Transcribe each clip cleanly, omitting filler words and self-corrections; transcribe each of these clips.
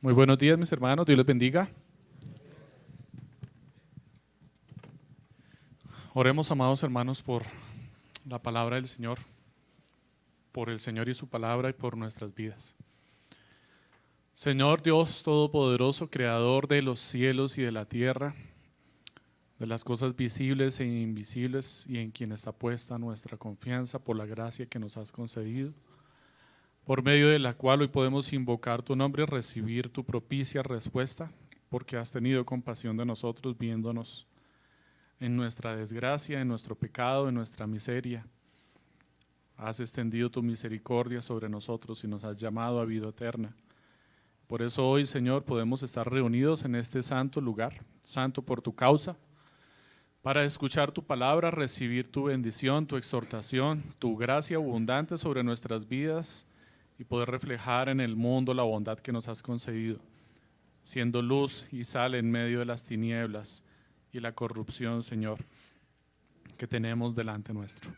Muy buenos días, mis hermanos, Dios les bendiga. Oremos, amados hermanos, por la palabra del Señor, por el Señor y su palabra y por nuestras vidas. Señor Dios Todopoderoso, Creador de los cielos y de la tierra, de las cosas visibles e invisibles, y en quien está puesta nuestra confianza por la gracia que nos has concedido, por medio de la cual hoy podemos invocar tu nombre y recibir tu propicia respuesta, porque has tenido compasión de nosotros viéndonos en nuestra desgracia, en nuestro pecado, en nuestra miseria. Has extendido tu misericordia sobre nosotros y nos has llamado a vida eterna. Por eso hoy, Señor, podemos estar reunidos en este santo lugar, santo por tu causa, para escuchar tu palabra, recibir tu bendición, tu exhortación, tu gracia abundante sobre nuestras vidas y poder reflejar en el mundo la bondad que nos has concedido, siendo luz y sal en medio de las tinieblas y la corrupción, Señor, que tenemos delante nuestro.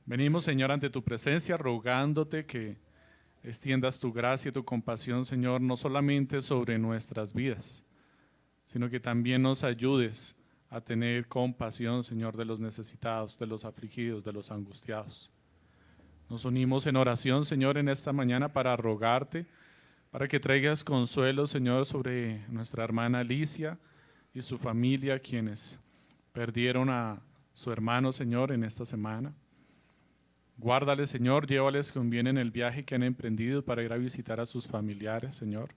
Venimos, Señor, ante tu presencia, rogándote que extiendas tu gracia y tu compasión, Señor, no solamente sobre nuestras vidas, sino que también nos ayudes a tener compasión, Señor, de los necesitados, de los afligidos, de los angustiados. Nos unimos en oración, Señor, en esta mañana para rogarte, para que traigas consuelo, Señor, sobre nuestra hermana Alicia y su familia, quienes perdieron a su hermano, Señor, en esta semana. Guárdales, Señor, llévales con bien en el viaje que han emprendido para ir a visitar a sus familiares, Señor.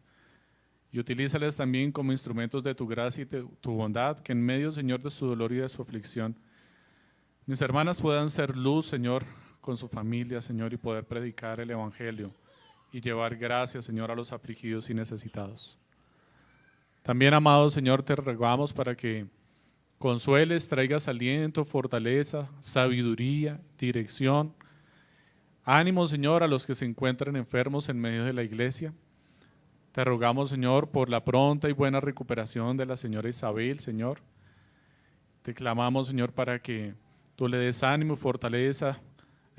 Y utilízales también como instrumentos de tu gracia y de tu bondad, que en medio, Señor, de su dolor y de su aflicción, mis hermanas puedan ser luz, Señor, con su familia, Señor, y poder predicar el Evangelio y llevar gracia, Señor, a los afligidos y necesitados. También, amado Señor, te rogamos para que consueles, traigas aliento, fortaleza, sabiduría, dirección, ánimo, Señor, a los que se encuentran enfermos en medio de la iglesia. Te rogamos, Señor, por la pronta y buena recuperación de la señora Isabel, Señor. Te clamamos, Señor, para que tú le des ánimo y fortaleza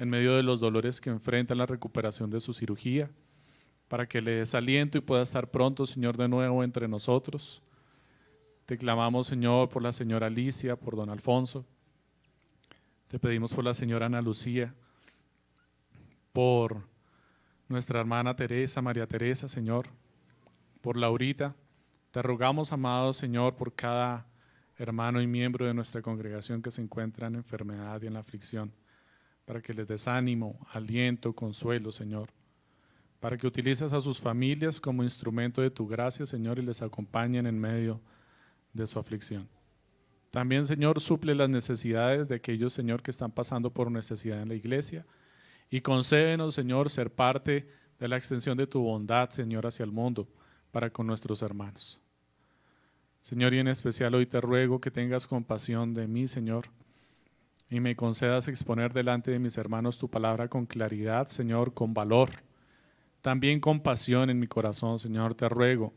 en medio de los dolores que enfrenta en la recuperación de su cirugía, para que le des aliento y pueda estar pronto, Señor, de nuevo entre nosotros. Te clamamos, Señor, por la señora Alicia, por don Alfonso. Te pedimos por la señora Ana Lucía, por nuestra hermana Teresa, María Teresa, Señor, por Laurita. Te rogamos, amado Señor, por cada hermano y miembro de nuestra congregación que se encuentra en enfermedad y en la aflicción, para que les des ánimo, aliento, consuelo, Señor, para que utilices a sus familias como instrumento de tu gracia, Señor, y les acompañen en medio de su aflicción. También, Señor, suple las necesidades de aquellos, Señor, que están pasando por necesidad en la iglesia, y concédenos, Señor, ser parte de la extensión de tu bondad, Señor, hacia el mundo, para con nuestros hermanos. Señor, y en especial hoy te ruego que tengas compasión de mí, Señor, y me concedas exponer delante de mis hermanos tu palabra con claridad, Señor, con valor, también con pasión en mi corazón, Señor. Te ruego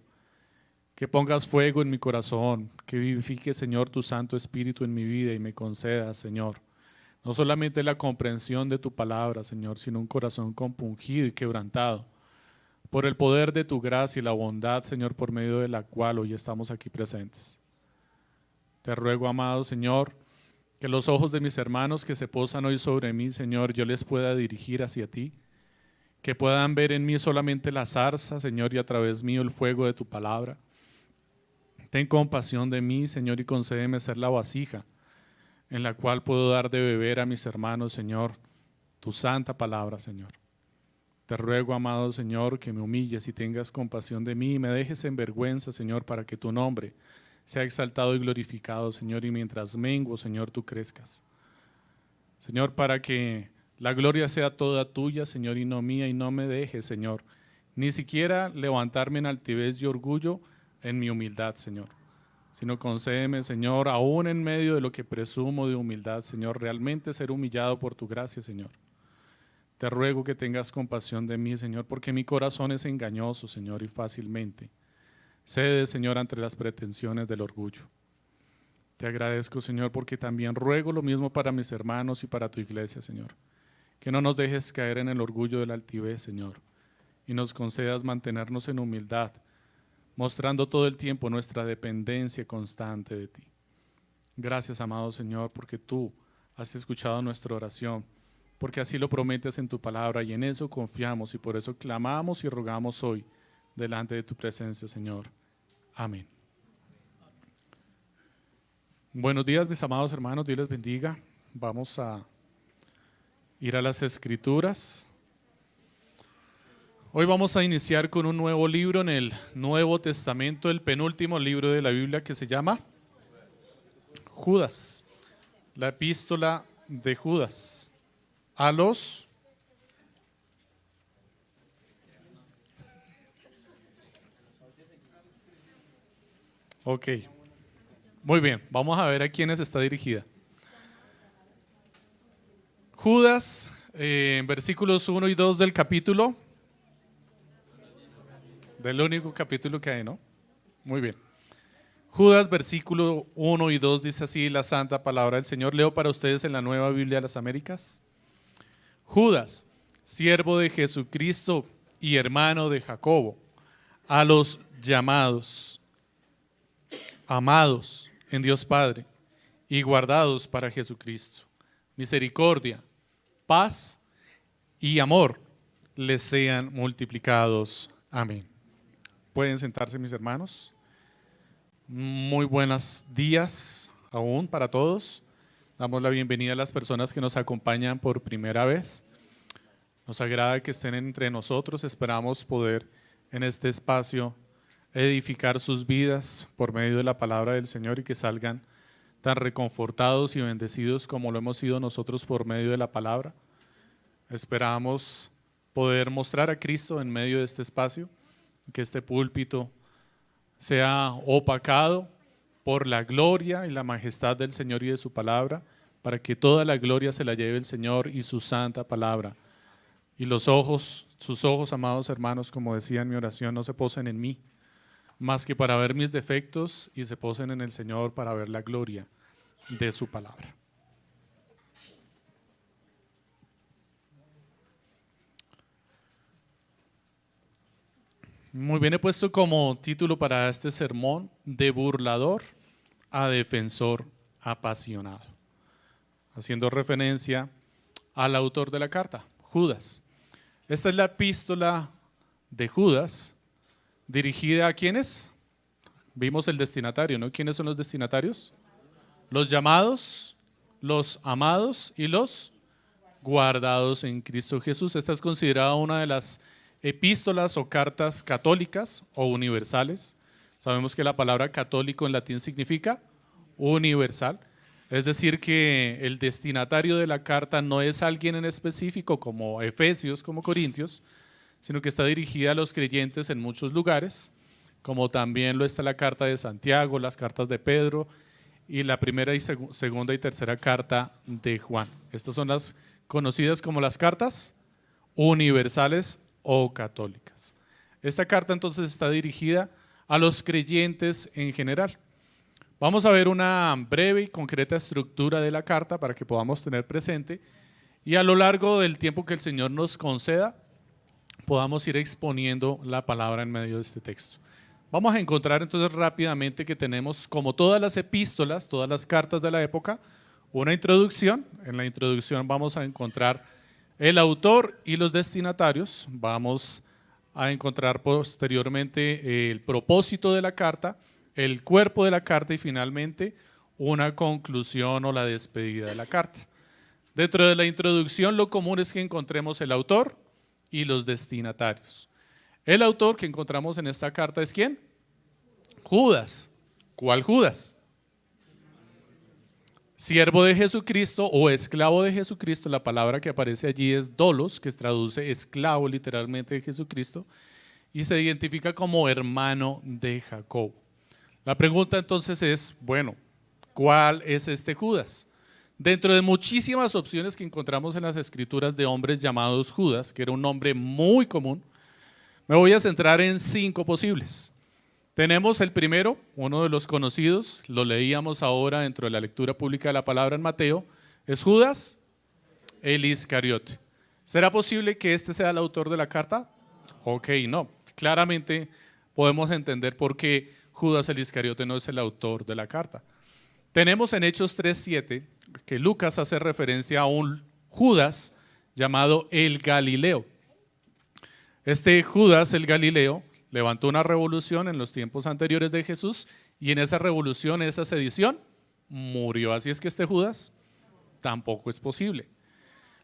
que pongas fuego en mi corazón, que vivifique, Señor, tu Santo Espíritu en mi vida y me concedas, Señor, no solamente la comprensión de tu palabra, Señor, sino un corazón compungido y quebrantado por el poder de tu gracia y la bondad, Señor, por medio de la cual hoy estamos aquí presentes. Te ruego, amado Señor, que los ojos de mis hermanos que se posan hoy sobre mí, Señor, yo les pueda dirigir hacia ti, que puedan ver en mí solamente la zarza, Señor, y a través mío el fuego de tu palabra. Ten compasión de mí, Señor, y concédeme ser la vasija en la cual puedo dar de beber a mis hermanos, Señor, tu santa palabra, Señor. Te ruego, amado Señor, que me humilles y tengas compasión de mí y me dejes en vergüenza, Señor, para que tu nombre sea exaltado y glorificado, Señor, y mientras menguo, Señor, tú crezcas. Señor, para que la gloria sea toda tuya, Señor, y no mía, y no me dejes, Señor, ni siquiera levantarme en altivez y orgullo en mi humildad, Señor, sino concédeme, Señor, aún en medio de lo que presumo de humildad, Señor, realmente ser humillado por tu gracia, Señor. Te ruego que tengas compasión de mí, Señor, porque mi corazón es engañoso, Señor, y fácilmente cede, Señor, ante las pretensiones del orgullo. Te agradezco, Señor, porque también ruego lo mismo para mis hermanos y para tu iglesia, Señor. Que no nos dejes caer en el orgullo de la altivez, Señor, y nos concedas mantenernos en humildad, mostrando todo el tiempo nuestra dependencia constante de ti. Gracias, amado Señor, porque tú has escuchado nuestra oración, porque así lo prometes en tu palabra y en eso confiamos y por eso clamamos y rogamos hoy delante de tu presencia, Señor. Amén. Buenos días, mis amados hermanos, Dios les bendiga. Vamos a ir a las Escrituras. Hoy vamos a iniciar con un nuevo libro en el Nuevo Testamento, el penúltimo libro de la Biblia que se llama Judas, la epístola de Judas a los Ok, muy bien, vamos a ver a quiénes está dirigida. Judas, versículos 1 y 2 del capítulo, del único capítulo que hay, ¿no? Muy bien. Judas, versículo 1 y 2 dice así la santa palabra del Señor. Leo para ustedes en la Nueva Biblia de las Américas. Judas, siervo de Jesucristo y hermano de Jacobo, a los llamados, amados en Dios Padre y guardados para Jesucristo. Misericordia, paz y amor les sean multiplicados. Amén. Pueden sentarse, mis hermanos. Muy buenos días aún para todos. Damos la bienvenida a las personas que nos acompañan por primera vez. Nos agrada que estén entre nosotros. Esperamos poder en este espacio edificar sus vidas por medio de la palabra del Señor y que salgan tan reconfortados y bendecidos como lo hemos sido nosotros por medio de la palabra. Esperamos poder mostrar a Cristo en medio de este espacio, que este púlpito sea opacado por la gloria y la majestad del Señor y de su palabra, para que toda la gloria se la lleve el Señor y su santa palabra. Y los ojos, sus ojos, amados hermanos, como decía en mi oración, no se posen en mí, más que para ver mis defectos, y se posen en el Señor para ver la gloria de su palabra. Muy bien, he puesto como título para este sermón: de burlador a defensor apasionado, haciendo referencia al autor de la carta, Judas. Esta es la epístola de Judas, dirigida a ¿quiénes? Vimos el destinatario, ¿no? ¿Quiénes son los destinatarios? Los llamados, los amados y los guardados en Cristo Jesús. Esta es considerada una de las epístolas o cartas católicas o universales. Sabemos que la palabra católico en latín significa universal, es decir que el destinatario de la carta no es alguien en específico como Efesios, como Corintios, sino que está dirigida a los creyentes en muchos lugares, como también lo está la carta de Santiago, las cartas de Pedro y la primera y segunda y tercera carta de Juan. Estas son las conocidas como las cartas universales o católicas. Esta carta entonces está dirigida a los creyentes en general. Vamos a ver una breve y concreta estructura de la carta para que podamos tener presente, y a lo largo del tiempo que el Señor nos conceda podamos ir exponiendo la palabra en medio de este texto. Vamos a encontrar entonces rápidamente que tenemos, como todas las epístolas, todas las cartas de la época, una introducción. En la introducción vamos a encontrar el autor y los destinatarios. Vamos a encontrar posteriormente el propósito de la carta, el cuerpo de la carta y finalmente una conclusión o la despedida de la carta. Dentro de la introducción lo común es que encontremos el autor y los destinatarios. El autor que encontramos en esta carta es ¿quién? Judas. ¿Cuál Judas? Siervo de Jesucristo o esclavo de Jesucristo. La palabra que aparece allí es dolos, que se traduce esclavo literalmente de Jesucristo, y se identifica como hermano de Jacobo. La pregunta entonces es, bueno, ¿cuál es este Judas? Dentro de muchísimas opciones que encontramos en las escrituras de hombres llamados Judas, que era un nombre muy común, me voy a centrar en 5 posibles. Tenemos el primero, uno de los conocidos, lo leíamos ahora dentro de la lectura pública de la palabra en Mateo, es Judas el Iscariote. ¿Será posible que este sea el autor de la carta? Ok, no. Claramente podemos entender por qué Judas el Iscariote no es el autor de la carta. Tenemos en Hechos 3:7 que Lucas hace referencia a un Judas llamado el Galileo. Este Judas el Galileo levantó una revolución en los tiempos anteriores de Jesús y en esa revolución, en esa sedición, murió. Así es que este Judas tampoco es posible.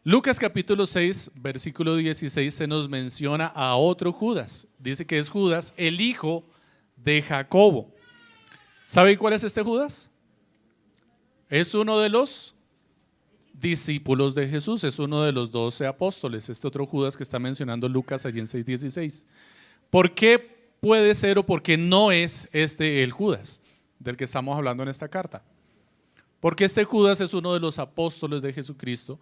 Lucas capítulo 6, versículo 16 se nos menciona a otro Judas. Dice que es Judas, el hijo de Jacobo. ¿Sabe cuál es este Judas? Es uno de los discípulos de Jesús, es uno de los 12 apóstoles, este otro Judas que está mencionando Lucas allí en 6:16. ¿Por qué puede ser o por qué no es este el Judas del que estamos hablando en esta carta? Porque este Judas es uno de los apóstoles de Jesucristo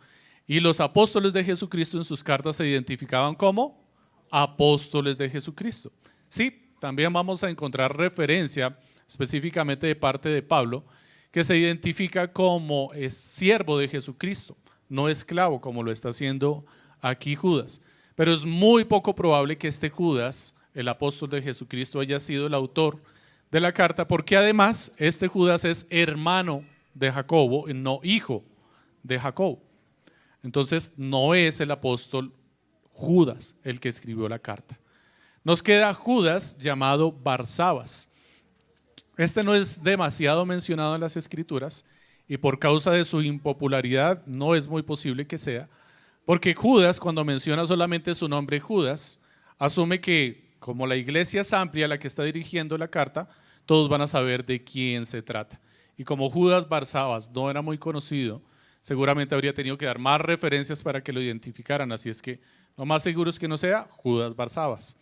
y los apóstoles de Jesucristo en sus cartas se identificaban como apóstoles de Jesucristo. Sí, también vamos a encontrar referencia específicamente de parte de Pablo, que se identifica como siervo de Jesucristo, no esclavo como lo está haciendo aquí Judas. Pero es muy poco probable que este Judas, el apóstol de Jesucristo, haya sido el autor de la carta, porque además este Judas es hermano de Jacobo y no hijo de Jacobo. Entonces no es el apóstol Judas el que escribió la carta. Nos queda Judas llamado Barsabas. Este no es demasiado mencionado en las Escrituras y por causa de su impopularidad no es muy posible que sea, porque Judas, cuando menciona solamente su nombre Judas, asume que como la iglesia es amplia la que está dirigiendo la carta, todos van a saber de quién se trata. Y como Judas Barsabas no era muy conocido, seguramente habría tenido que dar más referencias para que lo identificaran, así es que lo más seguro es que no sea Judas Barsabas.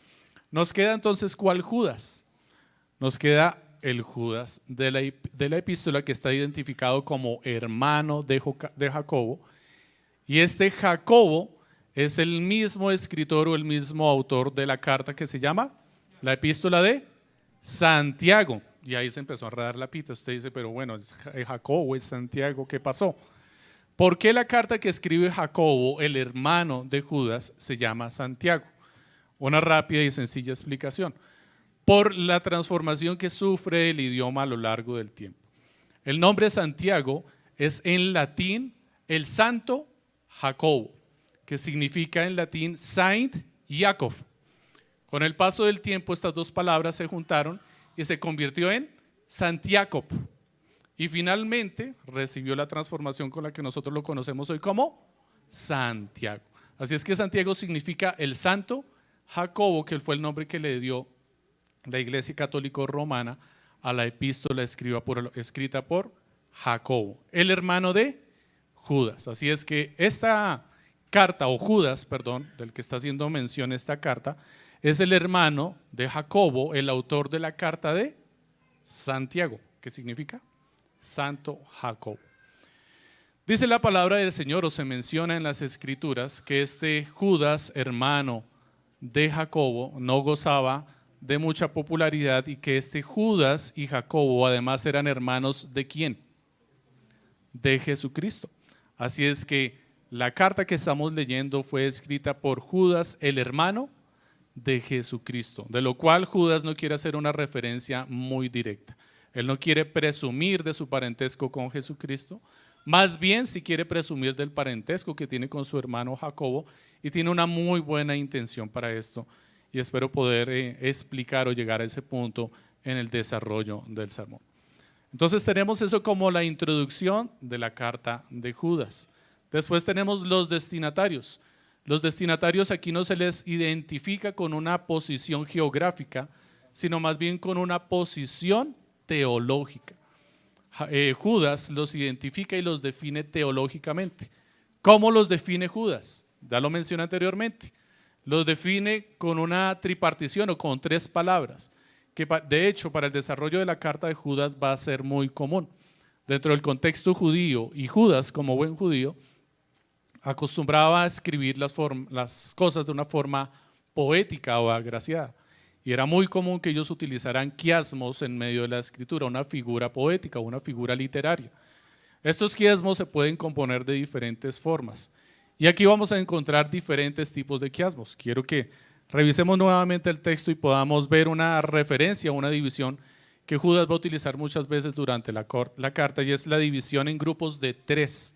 Nos queda entonces, ¿cuál Judas? Nos queda el Judas de la epístola que está identificado como hermano de Jacobo, y este Jacobo es el mismo escritor o el mismo autor de la carta que se llama la epístola de Santiago. Y ahí se empezó a rodar la pita. Usted dice, pero bueno, es Jacobo, es Santiago, ¿qué pasó? ¿Por qué la carta que escribe Jacobo, el hermano de Judas, se llama Santiago? Una rápida y sencilla explicación. Por la transformación que sufre el idioma a lo largo del tiempo. El nombre Santiago es en latín el santo Jacobo, que significa en latín Saint Jacob. Con el paso del tiempo estas dos palabras se juntaron y se convirtió en Santiago. Y finalmente recibió la transformación con la que nosotros lo conocemos hoy como Santiago. Así es que Santiago significa el santo Jacobo, que fue el nombre que le dio la Iglesia Católica Romana a la epístola escrita por Jacobo, el hermano de Judas. Así es que esta carta, o Judas, perdón, del que está haciendo mención esta carta, es el hermano de Jacobo, el autor de la carta de Santiago, que significa Santo Jacobo. Dice la palabra del Señor, o se menciona en las Escrituras, que este Judas, hermano de Jacobo, no gozaba de mucha popularidad y que este Judas y Jacobo además eran hermanos ¿de quién? De Jesucristo. Así es que la carta que estamos leyendo fue escrita por Judas, el hermano de Jesucristo, de lo cual Judas no quiere hacer una referencia muy directa. Él no quiere presumir de su parentesco con Jesucristo, más bien si quiere presumir del parentesco que tiene con su hermano Jacobo, y tiene una muy buena intención para esto. Y espero poder explicar o llegar a ese punto en el desarrollo del sermón. Entonces tenemos eso como la introducción de la carta de Judas. Después tenemos los destinatarios. Los destinatarios aquí no se les identifica con una posición geográfica, sino más bien con una posición teológica. Judas los identifica y los define teológicamente. ¿Cómo los define Judas? Ya lo mencioné anteriormente. Los define con una tripartición o con tres palabras, que de hecho para el desarrollo de la carta de Judas va a ser muy común. Dentro del contexto judío, y Judas como buen judío acostumbraba a escribir las cosas de una forma poética o agraciada. Y era muy común que ellos utilizaran quiasmos en medio de la escritura, una figura poética, una figura literaria. Estos quiasmos se pueden componer de diferentes formas. Y aquí vamos a encontrar diferentes tipos de quiasmos. Quiero que revisemos nuevamente el texto y podamos ver una referencia, una división que Judas va a utilizar muchas veces durante la carta, y es la división en grupos de 3.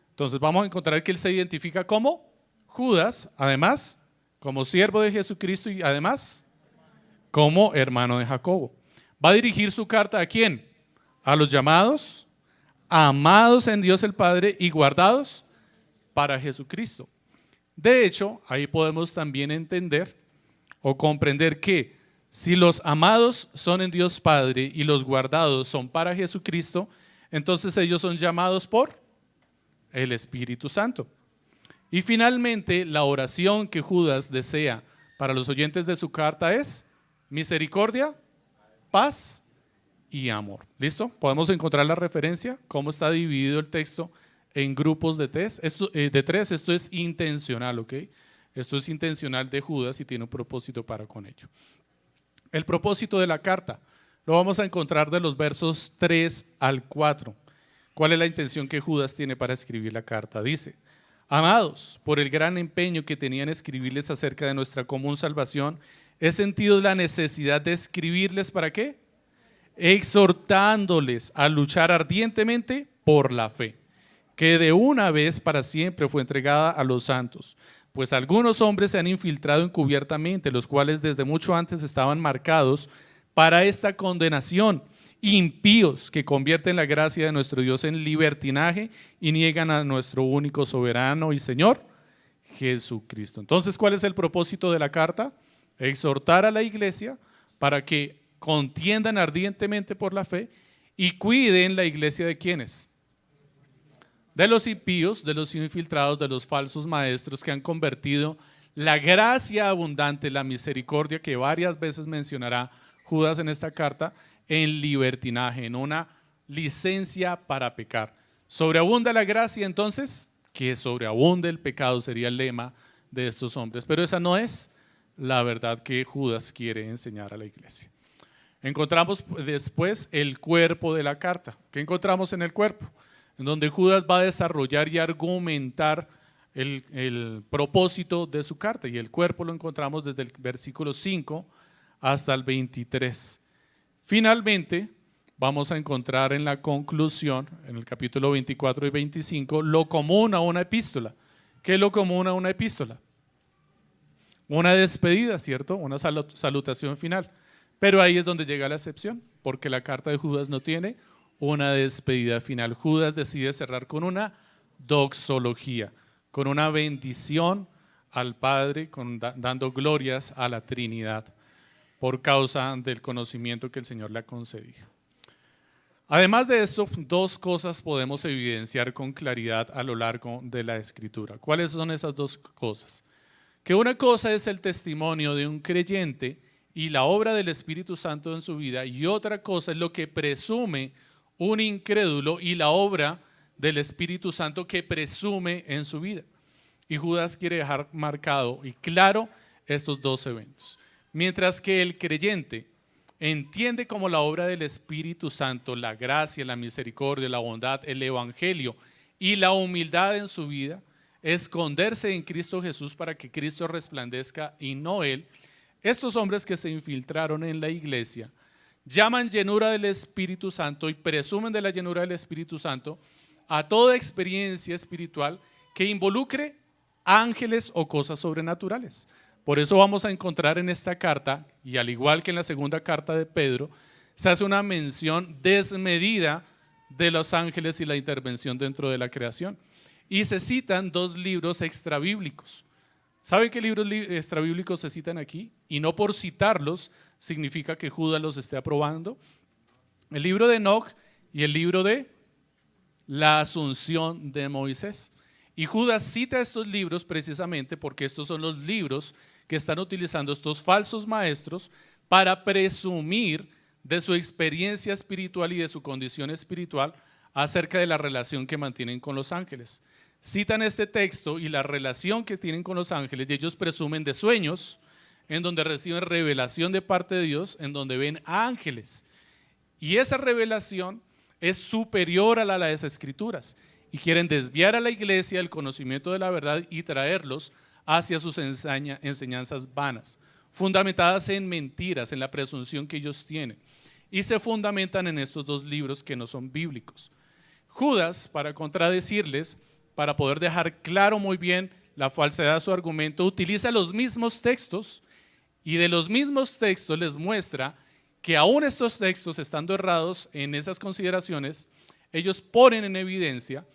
Entonces vamos a encontrar que él se identifica como Judas, además como siervo de Jesucristo y además como hermano de Jacobo. Va a dirigir su carta ¿a quién? A los llamados, amados en Dios el Padre y guardados para Jesucristo. De hecho, ahí podemos también entender o comprender que si los amados son en Dios Padre y los guardados son para Jesucristo, entonces ellos son llamados por el Espíritu Santo. Y finalmente, la oración que Judas desea para los oyentes de su carta es misericordia, paz y amor. ¿Listo? Podemos encontrar la referencia, cómo está dividido el texto en grupos de 3. Esto es intencional, ¿ok? Esto es intencional de Judas y tiene un propósito para con ello. El propósito de la carta lo vamos a encontrar de los versos 3 al 4. ¿Cuál es la intención que Judas tiene para escribir la carta? Dice: amados, por el gran empeño que tenía en escribirles acerca de nuestra común salvación, he sentido la necesidad de escribirles ¿para qué? Exhortándoles a luchar ardientemente por la fe, que de una vez para siempre fue entregada a los santos. Pues algunos hombres se han infiltrado encubiertamente, los cuales desde mucho antes estaban marcados para esta condenación, impíos que convierten la gracia de nuestro Dios en libertinaje y niegan a nuestro único soberano y Señor, Jesucristo. Entonces, ¿cuál es el propósito de la carta? Exhortar a la iglesia para que contiendan ardientemente por la fe y cuiden la iglesia ¿de quiénes? De los impíos, de los infiltrados, de los falsos maestros que han convertido la gracia abundante, la misericordia que varias veces mencionará Judas en esta carta, en libertinaje, en una licencia para pecar. ¿Sobreabunda la gracia entonces? Que sobreabunde el pecado sería el lema de estos hombres, pero esa no es la verdad que Judas quiere enseñar a la iglesia. Encontramos después el cuerpo de la carta. ¿Qué encontramos en el cuerpo? En donde Judas va a desarrollar y argumentar el propósito de su carta, y el cuerpo lo encontramos desde el versículo 5 hasta el 23. Finalmente, vamos a encontrar en la conclusión, en el capítulo 24 y 25, lo común a una epístola. ¿Qué es lo común a una epístola? Una despedida, ¿cierto? Una salutación final. Pero ahí es donde llega la excepción, porque la carta de Judas no tiene una despedida final. Judas decide cerrar con una doxología, con una bendición al Padre, dando glorias a la Trinidad por causa del conocimiento que el Señor le ha concedido. Además de esto, dos cosas podemos evidenciar con claridad a lo largo de la Escritura. ¿Cuáles son esas dos cosas? Que una cosa es el testimonio de un creyente y la obra del Espíritu Santo en su vida, y otra cosa es lo que presume un incrédulo y la obra del Espíritu Santo que presume en su vida. Y Judas quiere dejar marcado y claro estos dos eventos. Mientras que el creyente entiende como la obra del Espíritu Santo, la gracia, la misericordia, la bondad, el evangelio y la humildad en su vida, esconderse en Cristo Jesús para que Cristo resplandezca y no él, estos hombres que se infiltraron en la iglesia llaman llenura del Espíritu Santo y presumen de la llenura del Espíritu Santo a toda experiencia espiritual que involucre ángeles o cosas sobrenaturales. Por eso vamos a encontrar en esta carta, y al igual que en la segunda carta de Pedro, se hace una mención desmedida de los ángeles y la intervención dentro de la creación. Y se citan dos libros extrabíblicos. ¿Saben qué libros extrabíblicos se citan aquí? Y no por citarlos significa que Judas los esté aprobando. El libro de Enoc y el libro de la Asunción de Moisés. Y Judas cita estos libros precisamente porque estos son los libros que están utilizando estos falsos maestros para presumir de su experiencia espiritual y de su condición espiritual acerca de la relación que mantienen con los ángeles. Citan este texto y la relación que tienen con los ángeles, y ellos presumen de sueños en donde reciben revelación de parte de Dios, en donde ven ángeles. Y esa revelación es superior a la de las Escrituras y quieren desviar a la iglesia del conocimiento de la verdad y traerlos hacia sus enseñanzas vanas, fundamentadas en mentiras, en la presunción que ellos tienen, y se fundamentan en estos dos libros que no son bíblicos. Judas, para contradecirles, para poder dejar claro muy bien la falsedad de su argumento, utiliza los mismos textos y de los mismos textos les muestra que aún estos textos, estando errados en esas consideraciones, ellos ponen en evidencia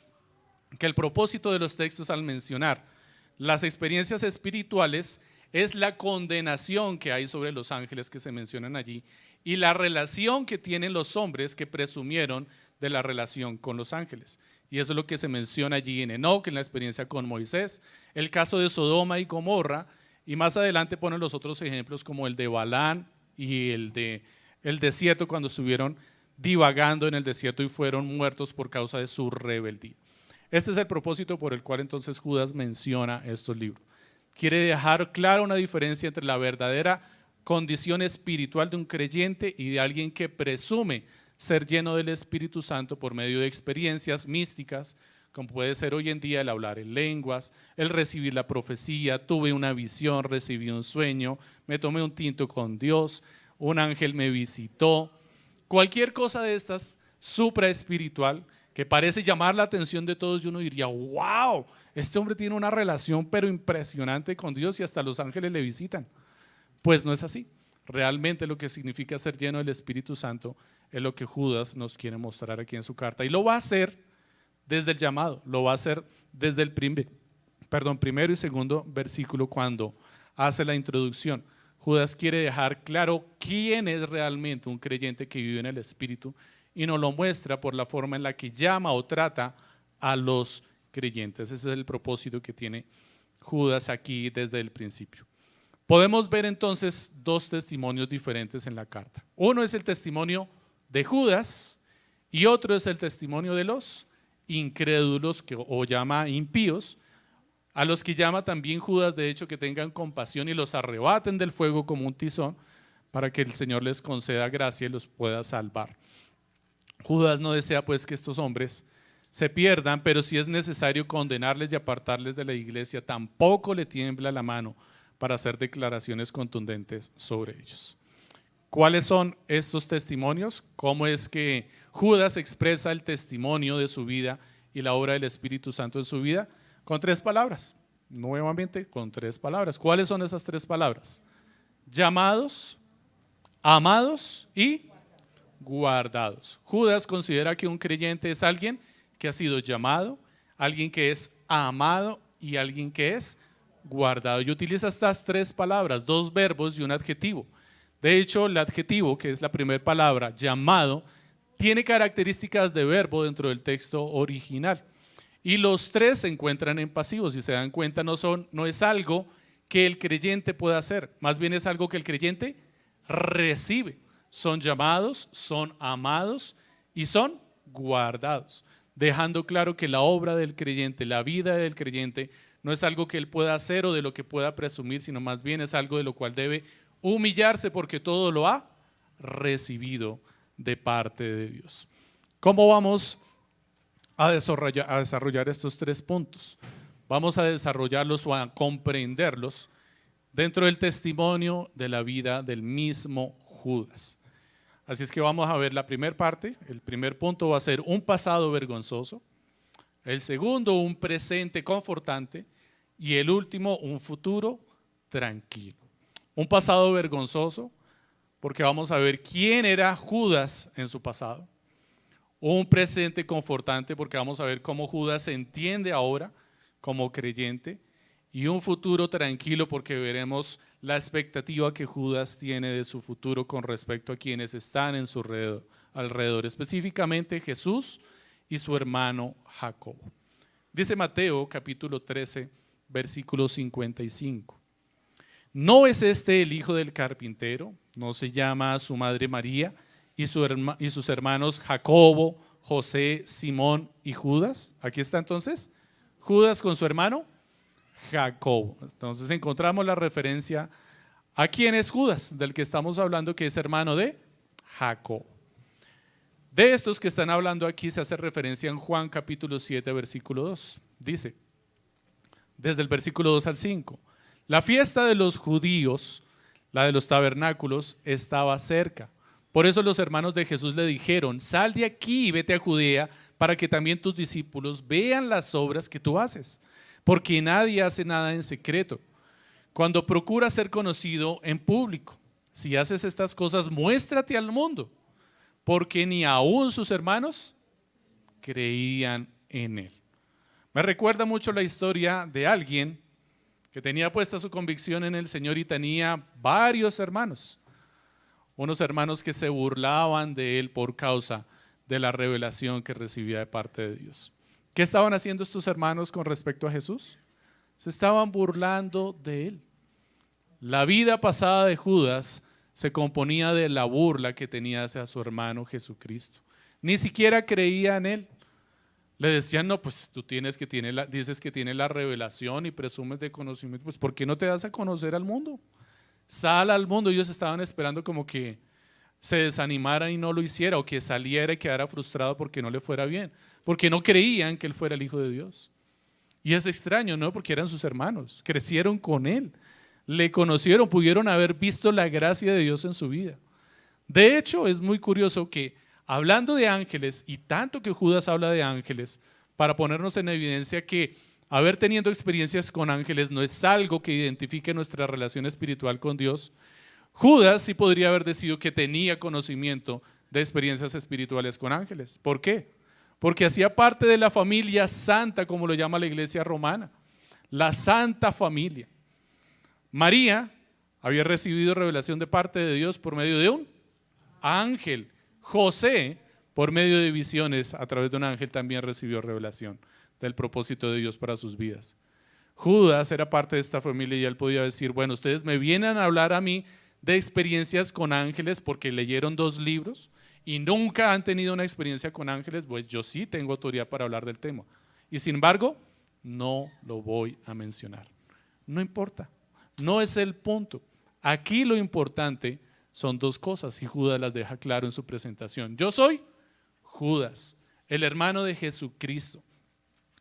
que el propósito de los textos al mencionar las experiencias espirituales es la condenación que hay sobre los ángeles que se mencionan allí y la relación que tienen los hombres que presumieron de la relación con los ángeles. Y eso es lo que se menciona allí en Enoc, en la experiencia con Moisés, el caso de Sodoma y Gomorra, y más adelante ponen los otros ejemplos como el de Balán y el desierto, cuando estuvieron divagando en el desierto y fueron muertos por causa de su rebeldía. Este es el propósito por el cual entonces Judas menciona estos libros. Quiere dejar clara una diferencia entre la verdadera condición espiritual de un creyente y de alguien que presume ser lleno del Espíritu Santo por medio de experiencias místicas, como puede ser hoy en día el hablar en lenguas, el recibir la profecía, tuve una visión, recibí un sueño, me tomé un tinto con Dios, un ángel me visitó. Cualquier cosa de estas supraespiritual que parece llamar la atención de todos y uno diría, wow, este hombre tiene una relación pero impresionante con Dios y hasta los ángeles le visitan. Pues no es así. Realmente lo que significa ser lleno del Espíritu Santo es lo que Judas nos quiere mostrar aquí en su carta. Y lo va a hacer desde el llamado, lo va a hacer desde el primero y segundo versículo cuando hace la introducción. Judas quiere dejar claro quién es realmente un creyente que vive en el Espíritu y nos lo muestra por la forma en la que llama o trata a los creyentes. Ese es el propósito que tiene Judas aquí desde el principio. Podemos ver entonces dos testimonios diferentes en la carta. Uno es el testimonio de Judas y otro es el testimonio de los incrédulos o llama impíos, a los que llama también Judas, de hecho, que tengan compasión y los arrebaten del fuego como un tizón para que el Señor les conceda gracia y los pueda salvar. Judas no desea pues que estos hombres se pierdan, pero si es necesario condenarles y apartarles de la iglesia, tampoco le tiembla la mano para hacer declaraciones contundentes sobre ellos. ¿Cuáles son estos testimonios? ¿Cómo es que Judas expresa el testimonio de su vida y la obra del Espíritu Santo en su vida? Con 3 palabras, nuevamente con 3 palabras. ¿Cuáles son esas 3 palabras? Llamados, amados y guardados. Judas considera que un creyente es alguien que ha sido llamado, alguien que es amado y alguien que es guardado. Y utiliza estas 3 palabras, 2 verbos y un adjetivo. De hecho, el adjetivo, que es la primera palabra, llamado, tiene características de verbo dentro del texto original. Y los 3 se encuentran en pasivos. Si se dan cuenta, no es algo que el creyente pueda hacer, más bien es algo que el creyente recibe. Son llamados, son amados y son guardados, dejando claro que la obra del creyente, la vida del creyente, no es algo que él pueda hacer o de lo que pueda presumir, sino más bien es algo de lo cual debe humillarse porque todo lo ha recibido de parte de Dios. ¿Cómo vamos a desarrollar estos 3 puntos? Vamos a desarrollarlos o a comprenderlos dentro del testimonio de la vida del mismo Judas. Así es que vamos a ver la primera parte. El primer punto va a ser un pasado vergonzoso, el segundo un presente confortante y el último un futuro tranquilo. Un pasado vergonzoso porque vamos a ver quién era Judas en su pasado. Un presente confortante porque vamos a ver cómo Judas se entiende ahora como creyente, y un futuro tranquilo porque veremos la expectativa que Judas tiene de su futuro con respecto a quienes están en su alrededor, específicamente Jesús y su hermano Jacobo. Dice Mateo capítulo 13, versículo 55. ¿No es este el hijo del carpintero? ¿No se llama su madre María y sus hermanos Jacobo, José, Simón y Judas? Aquí está entonces Judas con su hermano Jacobo. Entonces encontramos la referencia a quién es Judas, del que estamos hablando, que es hermano de Jacobo. De estos que están hablando aquí se hace referencia en Juan capítulo 7 versículo 2. Dice: desde el versículo 2 al 5. La fiesta de los judíos, la de los tabernáculos, estaba cerca. Por eso los hermanos de Jesús le dijeron: sal de aquí y vete a Judea para que también tus discípulos vean las obras que tú haces, porque nadie hace nada en secreto cuando procura ser conocido en público. Si haces estas cosas, muéstrate al mundo, porque ni aún sus hermanos creían en él. Me recuerda mucho la historia de alguien que tenía puesta su convicción en el Señor y tenía varios hermanos, unos hermanos que se burlaban de él por causa de la revelación que recibía de parte de Dios. ¿Qué estaban haciendo estos hermanos con respecto a Jesús? Se estaban burlando de él. La vida pasada de Judas se componía de la burla que tenía hacia su hermano Jesucristo. Ni siquiera creía en él. Le decían: no, pues tú dices que tiene la revelación y presumes de conocimiento, pues ¿por qué no te das a conocer al mundo? Sal al mundo. Ellos estaban esperando como que se desanimara y no lo hiciera, o que saliera y quedara frustrado porque no le fuera bien, porque no creían que él fuera el Hijo de Dios. Y es extraño, ¿no? Porque eran sus hermanos, crecieron con él, le conocieron, pudieron haber visto la gracia de Dios en su vida. De hecho, es muy curioso que, hablando de ángeles, y tanto que Judas habla de ángeles, para ponernos en evidencia que haber tenido experiencias con ángeles no es algo que identifique nuestra relación espiritual con Dios, Judas sí podría haber decidido que tenía conocimiento de experiencias espirituales con ángeles. ¿Por qué? Porque hacía parte de la familia santa, como lo llama la iglesia romana, la santa familia. María había recibido revelación de parte de Dios por medio de un ángel. José, por medio de visiones a través de un ángel, también recibió revelación del propósito de Dios para sus vidas. Judas era parte de esta familia y él podía decir: bueno, ustedes me vienen a hablar a mí de experiencias con ángeles porque leyeron 2 libros y nunca han tenido una experiencia con ángeles, pues yo sí tengo autoridad para hablar del tema. Y sin embargo, no lo voy a mencionar. No importa, no es el punto. Aquí lo importante son 2 cosas y Judas las deja claro en su presentación. Yo soy Judas, el hermano de Jesucristo.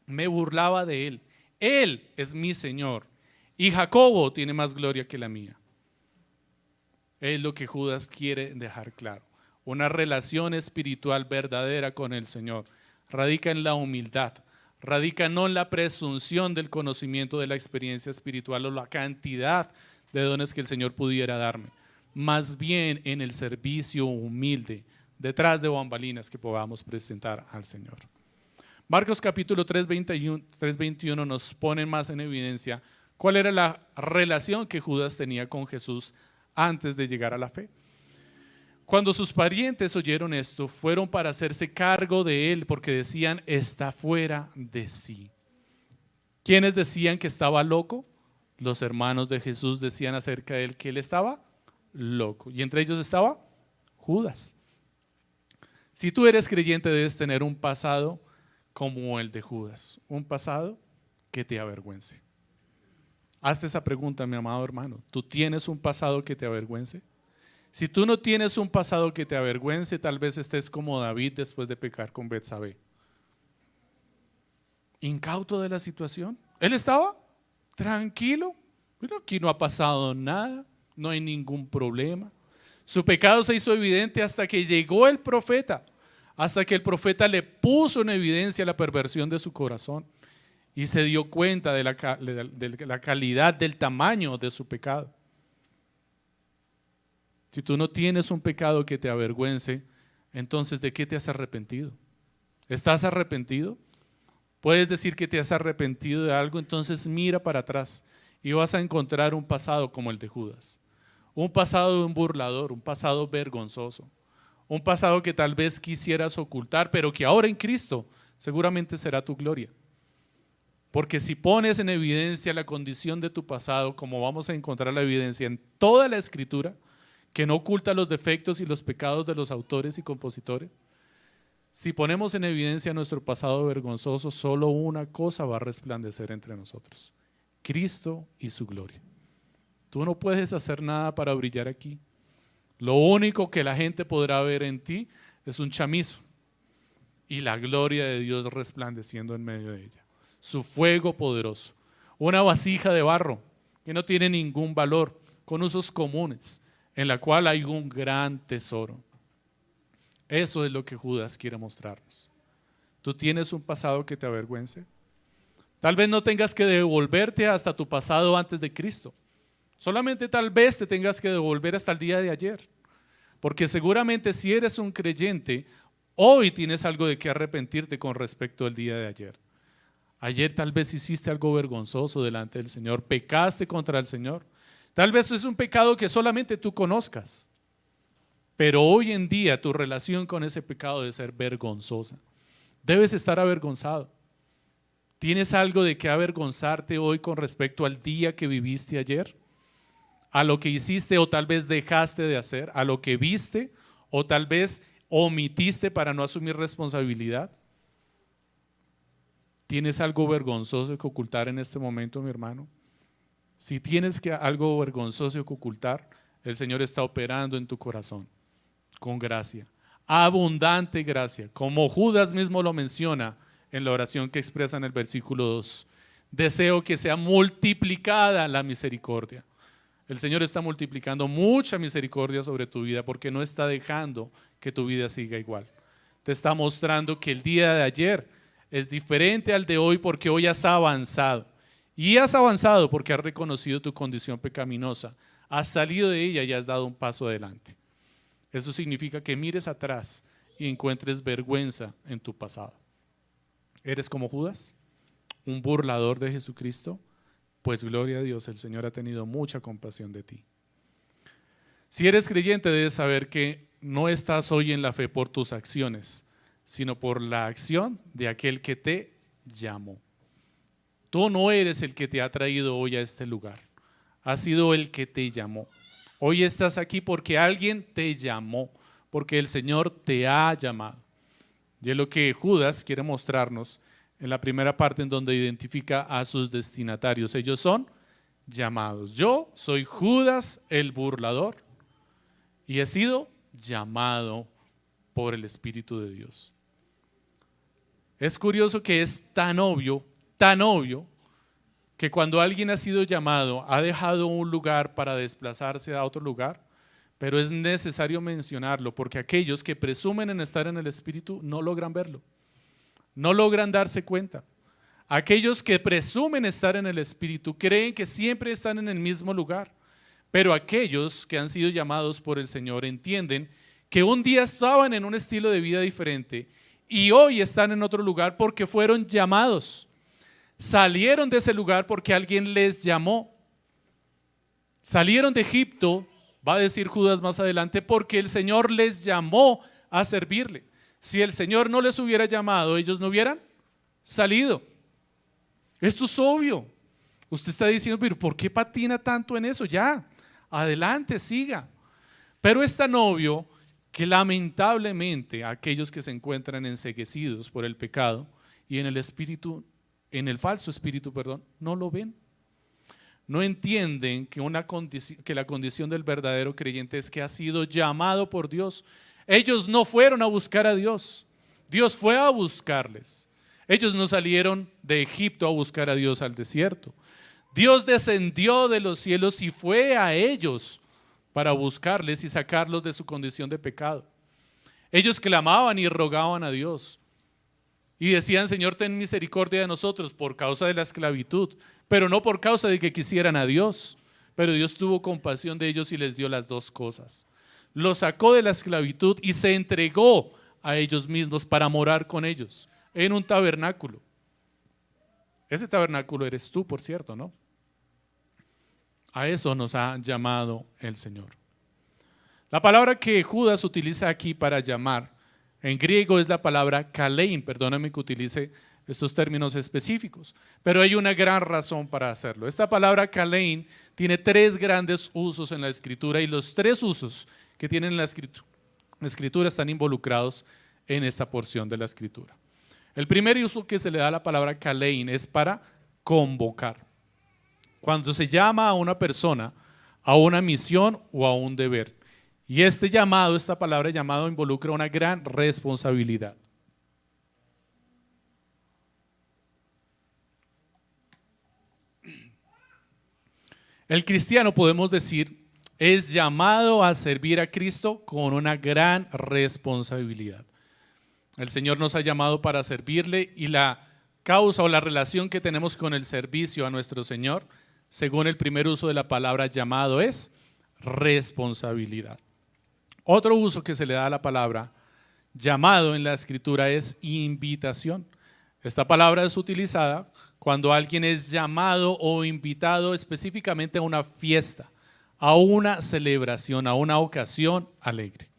Me burlaba de él. Él es mi Señor y Jacobo tiene más gloria que la mía. Es lo que Judas quiere dejar claro. Una relación espiritual verdadera con el Señor radica en la humildad, radica no en la presunción del conocimiento de la experiencia espiritual o la cantidad de dones que el Señor pudiera darme, más bien en el servicio humilde detrás de bambalinas que podamos presentar al Señor. Marcos capítulo 3:21 nos pone más en evidencia cuál era la relación que Judas tenía con Jesús antes de llegar a la fe. Cuando sus parientes oyeron esto, fueron para hacerse cargo de él porque decían: está fuera de sí. ¿Quiénes decían que estaba loco? Los hermanos de Jesús decían acerca de él que él estaba loco, y entre ellos estaba Judas. Si tú eres creyente, debes tener un pasado como el de Judas, un pasado que te avergüence. Hazte esa pregunta, mi amado hermano. ¿Tú tienes un pasado que te avergüence? Si tú no tienes un pasado que te avergüence, tal vez estés como David después de pecar con Betsabé, incauto de la situación. Él estaba tranquilo, pero aquí no ha pasado nada, no hay ningún problema. Su pecado se hizo evidente hasta que llegó el profeta, hasta que el profeta le puso en evidencia la perversión de su corazón y se dio cuenta de la calidad, del tamaño de su pecado. Si tú no tienes un pecado que te avergüence, entonces ¿de qué te has arrepentido? ¿Estás arrepentido? Puedes decir que te has arrepentido de algo, entonces mira para atrás y vas a encontrar un pasado como el de Judas. Un pasado de un burlador, un pasado vergonzoso, un pasado que tal vez quisieras ocultar, pero que ahora en Cristo seguramente será tu gloria. Porque si pones en evidencia la condición de tu pasado, como vamos a encontrar la evidencia en toda la Escritura, que no oculta los defectos y los pecados de los autores y compositores, si ponemos en evidencia nuestro pasado vergonzoso, solo una cosa va a resplandecer entre nosotros: Cristo y su gloria. Tú no puedes hacer nada para brillar aquí. Lo único que la gente podrá ver en ti es un chamizo y la gloria de Dios resplandeciendo en medio de ella. Su fuego poderoso. una vasija de barro que no tiene ningún valor, con usos comunes, en la cual hay un gran tesoro. Eso es lo que Judas quiere mostrarnos. ¿Tú tienes un pasado que te avergüence? Tal vez no tengas que devolverte hasta tu pasado antes de Cristo. Solamente tal vez te tengas que devolver hasta el día de ayer. Porque seguramente si eres un creyente, hoy tienes algo de que arrepentirte con respecto al día de ayer. Ayer tal vez hiciste algo vergonzoso delante del Señor, pecaste contra el Señor. Tal vez es un pecado que solamente tú conozcas. Pero hoy en día tu relación con ese pecado debe ser vergonzosa. Debes estar avergonzado. ¿Tienes algo de qué avergonzarte hoy con respecto al día que viviste ayer? A lo que hiciste o tal vez dejaste de hacer, a lo que viste o tal vez omitiste para no asumir responsabilidad. ¿Tienes algo vergonzoso que ocultar en este momento, mi hermano? Si tienes algo vergonzoso que ocultar, el Señor está operando en tu corazón con gracia, abundante gracia, como Judas mismo lo menciona en la oración que expresa en el versículo 2. Deseo que sea multiplicada la misericordia. El Señor está multiplicando mucha misericordia sobre tu vida porque no está dejando que tu vida siga igual. Te está mostrando que el día de ayer es diferente al de hoy porque hoy has avanzado. Y has avanzado porque has reconocido tu condición pecaminosa, has salido de ella y has dado un paso adelante. Eso significa que mires atrás y encuentres vergüenza en tu pasado. ¿Eres como Judas? ¿Un burlador de Jesucristo? Pues gloria a Dios, el Señor ha tenido mucha compasión de ti. Si eres creyente, debes saber que no estás hoy en la fe por tus acciones, sino por la acción de aquel que te llamó. Tú no eres el que te ha traído hoy a este lugar, ha sido el que te llamó. Hoy estás aquí porque alguien te llamó, porque el Señor te ha llamado. Y es lo que Judas quiere mostrarnos en la primera parte, en donde identifica a sus destinatarios. Ellos son llamados. Yo soy Judas el burlador y he sido llamado por el Espíritu de Dios. Es curioso que es tan obvio, que cuando alguien ha sido llamado, ha dejado un lugar para desplazarse a otro lugar, pero es necesario mencionarlo porque aquellos que presumen en estar en el Espíritu no logran verlo, no logran darse cuenta. Aquellos que presumen estar en el Espíritu creen que siempre están en el mismo lugar, pero aquellos que han sido llamados por el Señor entienden que un día estaban en un estilo de vida diferente y hoy están en otro lugar porque fueron llamados. Salieron de ese lugar porque alguien les llamó. Salieron de Egipto, va a decir Judas más adelante, porque el Señor les llamó a servirle. Si el Señor no les hubiera llamado, ellos no hubieran salido. Esto es obvio. Usted está diciendo, pero ¿por qué patina tanto en eso? Ya, adelante, siga. Pero es tan obvio que lamentablemente aquellos que se encuentran enceguecidos por el pecado y en el falso espíritu, no lo ven. No entienden que la condición del verdadero creyente es que ha sido llamado por Dios. Ellos no fueron a buscar a Dios, Dios fue a buscarles. Ellos no salieron de Egipto a buscar a Dios al desierto. Dios descendió de los cielos y fue a ellos para buscarles y sacarlos de su condición de pecado. Ellos clamaban y rogaban a Dios y decían, Señor, ten misericordia de nosotros por causa de la esclavitud, pero no por causa de que quisieran a Dios. Pero Dios tuvo compasión de ellos y les dio las dos cosas. Los sacó de la esclavitud y se entregó a ellos mismos para morar con ellos en un tabernáculo. Ese tabernáculo eres tú, por cierto, ¿no? A eso nos ha llamado el Señor. La palabra que Judas utiliza aquí para llamar en griego es la palabra kalein. Perdóname que utilice estos términos específicos, pero hay una gran razón para hacerlo. Esta palabra kalein tiene tres grandes usos en la Escritura y los tres usos que tiene en la Escritura están involucrados en esta porción de la Escritura. El primer uso que se le da a la palabra kalein es para convocar. Cuando se llama a una persona a una misión o a un deber. Y esta palabra llamado involucra una gran responsabilidad. El cristiano, podemos decir, es llamado a servir a Cristo con una gran responsabilidad. El Señor nos ha llamado para servirle y la causa o la relación que tenemos con el servicio a nuestro Señor, según el primer uso de la palabra llamado, es responsabilidad. Otro uso que se le da a la palabra llamado en la Escritura es invitación. Esta palabra es utilizada cuando alguien es llamado o invitado específicamente a una fiesta, a una celebración, a una ocasión alegre.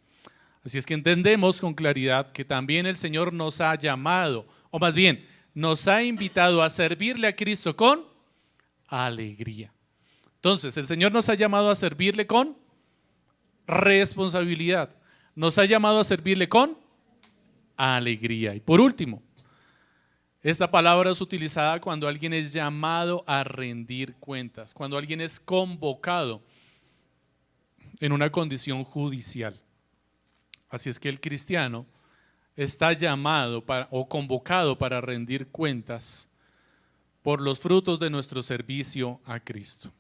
Así es que entendemos con claridad que también el Señor nos ha llamado, o más bien, nos ha invitado a servirle a Cristo con alegría. Entonces, el Señor nos ha llamado a servirle con responsabilidad. Nos ha llamado a servirle con alegría. Y por último, esta palabra es utilizada cuando alguien es llamado a rendir cuentas, cuando alguien es convocado en una condición judicial. Así es que el cristiano está llamado o convocado para rendir cuentas por los frutos de nuestro servicio a Cristo.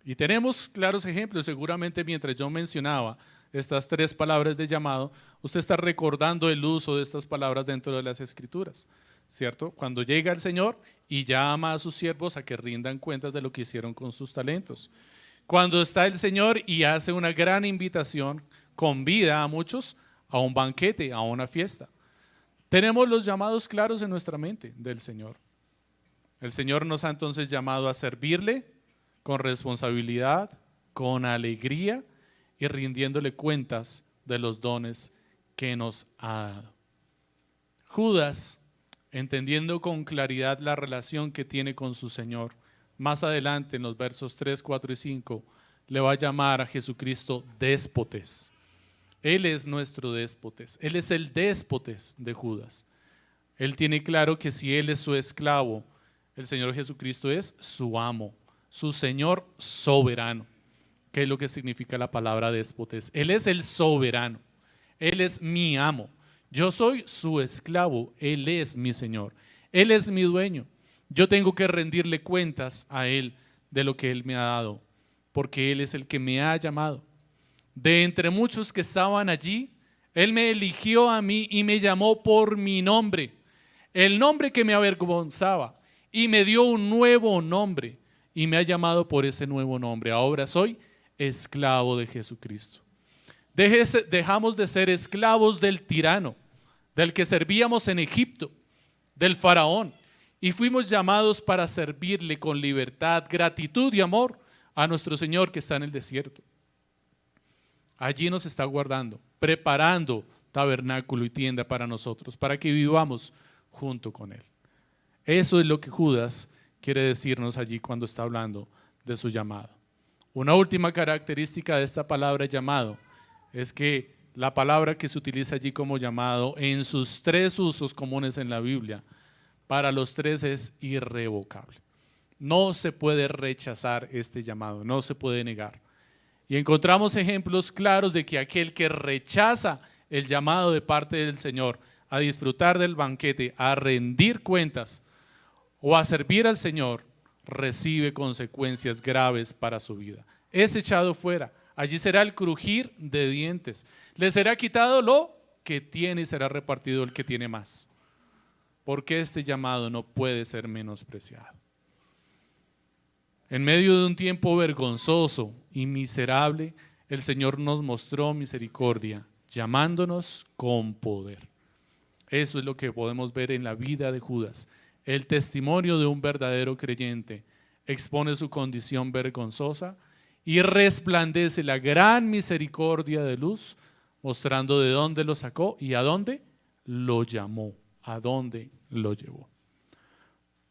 Y tenemos claros ejemplos. Seguramente mientras yo mencionaba estas tres palabras de llamado, usted está recordando el uso de estas palabras dentro de las Escrituras, ¿cierto? Cuando llega el Señor y llama a sus siervos a que rindan cuentas de lo que hicieron con sus talentos. Cuando está el Señor y hace una gran invitación, convida a muchos a un banquete, a una fiesta. Tenemos los llamados claros en nuestra mente del Señor. El Señor nos ha entonces llamado a servirle con responsabilidad, con alegría y rindiéndole cuentas de los dones que nos ha dado. Judas, entendiendo con claridad la relación que tiene con su Señor, más adelante en los versos 3, 4 y 5, le va a llamar a Jesucristo déspotes. Él es nuestro déspotes, Él es el déspotes de Judas. Él tiene claro que si Él es su esclavo, el Señor Jesucristo es su amo, su Señor soberano. ¿Qué es lo que significa la palabra déspotes? Él es el soberano, Él es mi amo. Yo soy su esclavo, Él es mi Señor, Él es mi dueño. Yo tengo que rendirle cuentas a Él de lo que Él me ha dado, porque Él es el que me ha llamado. De entre muchos que estaban allí, Él me eligió a mí y me llamó por mi nombre, el nombre que me avergonzaba, y me dio un nuevo nombre y me ha llamado por ese nuevo nombre. Ahora soy esclavo de Jesucristo. Dejamos de ser esclavos del tirano, del que servíamos en Egipto, del faraón, y fuimos llamados para servirle con libertad, gratitud y amor a nuestro Señor que está en el desierto. Allí nos está guardando, preparando tabernáculo y tienda para nosotros, para que vivamos junto con Él. Eso es lo que Judas quiere decirnos allí cuando está hablando de su llamado. Una última característica de esta palabra llamado es que la palabra que se utiliza allí como llamado en sus tres usos comunes en la Biblia, para los tres es irrevocable. No se puede rechazar este llamado, no se puede negar. Y encontramos ejemplos claros de que aquel que rechaza el llamado de parte del Señor a disfrutar del banquete, a rendir cuentas o a servir al Señor, recibe consecuencias graves para su vida. Es echado fuera, allí será el crujir de dientes, le será quitado lo que tiene y será repartido el que tiene más. Porque este llamado no puede ser menospreciado. En medio de un tiempo vergonzoso y miserable, el Señor nos mostró misericordia, llamándonos con poder. Eso es lo que podemos ver en la vida de Judas. El testimonio de un verdadero creyente expone su condición vergonzosa y resplandece la gran misericordia de luz, mostrando de dónde lo sacó y a dónde lo llamó, a dónde lo llevó.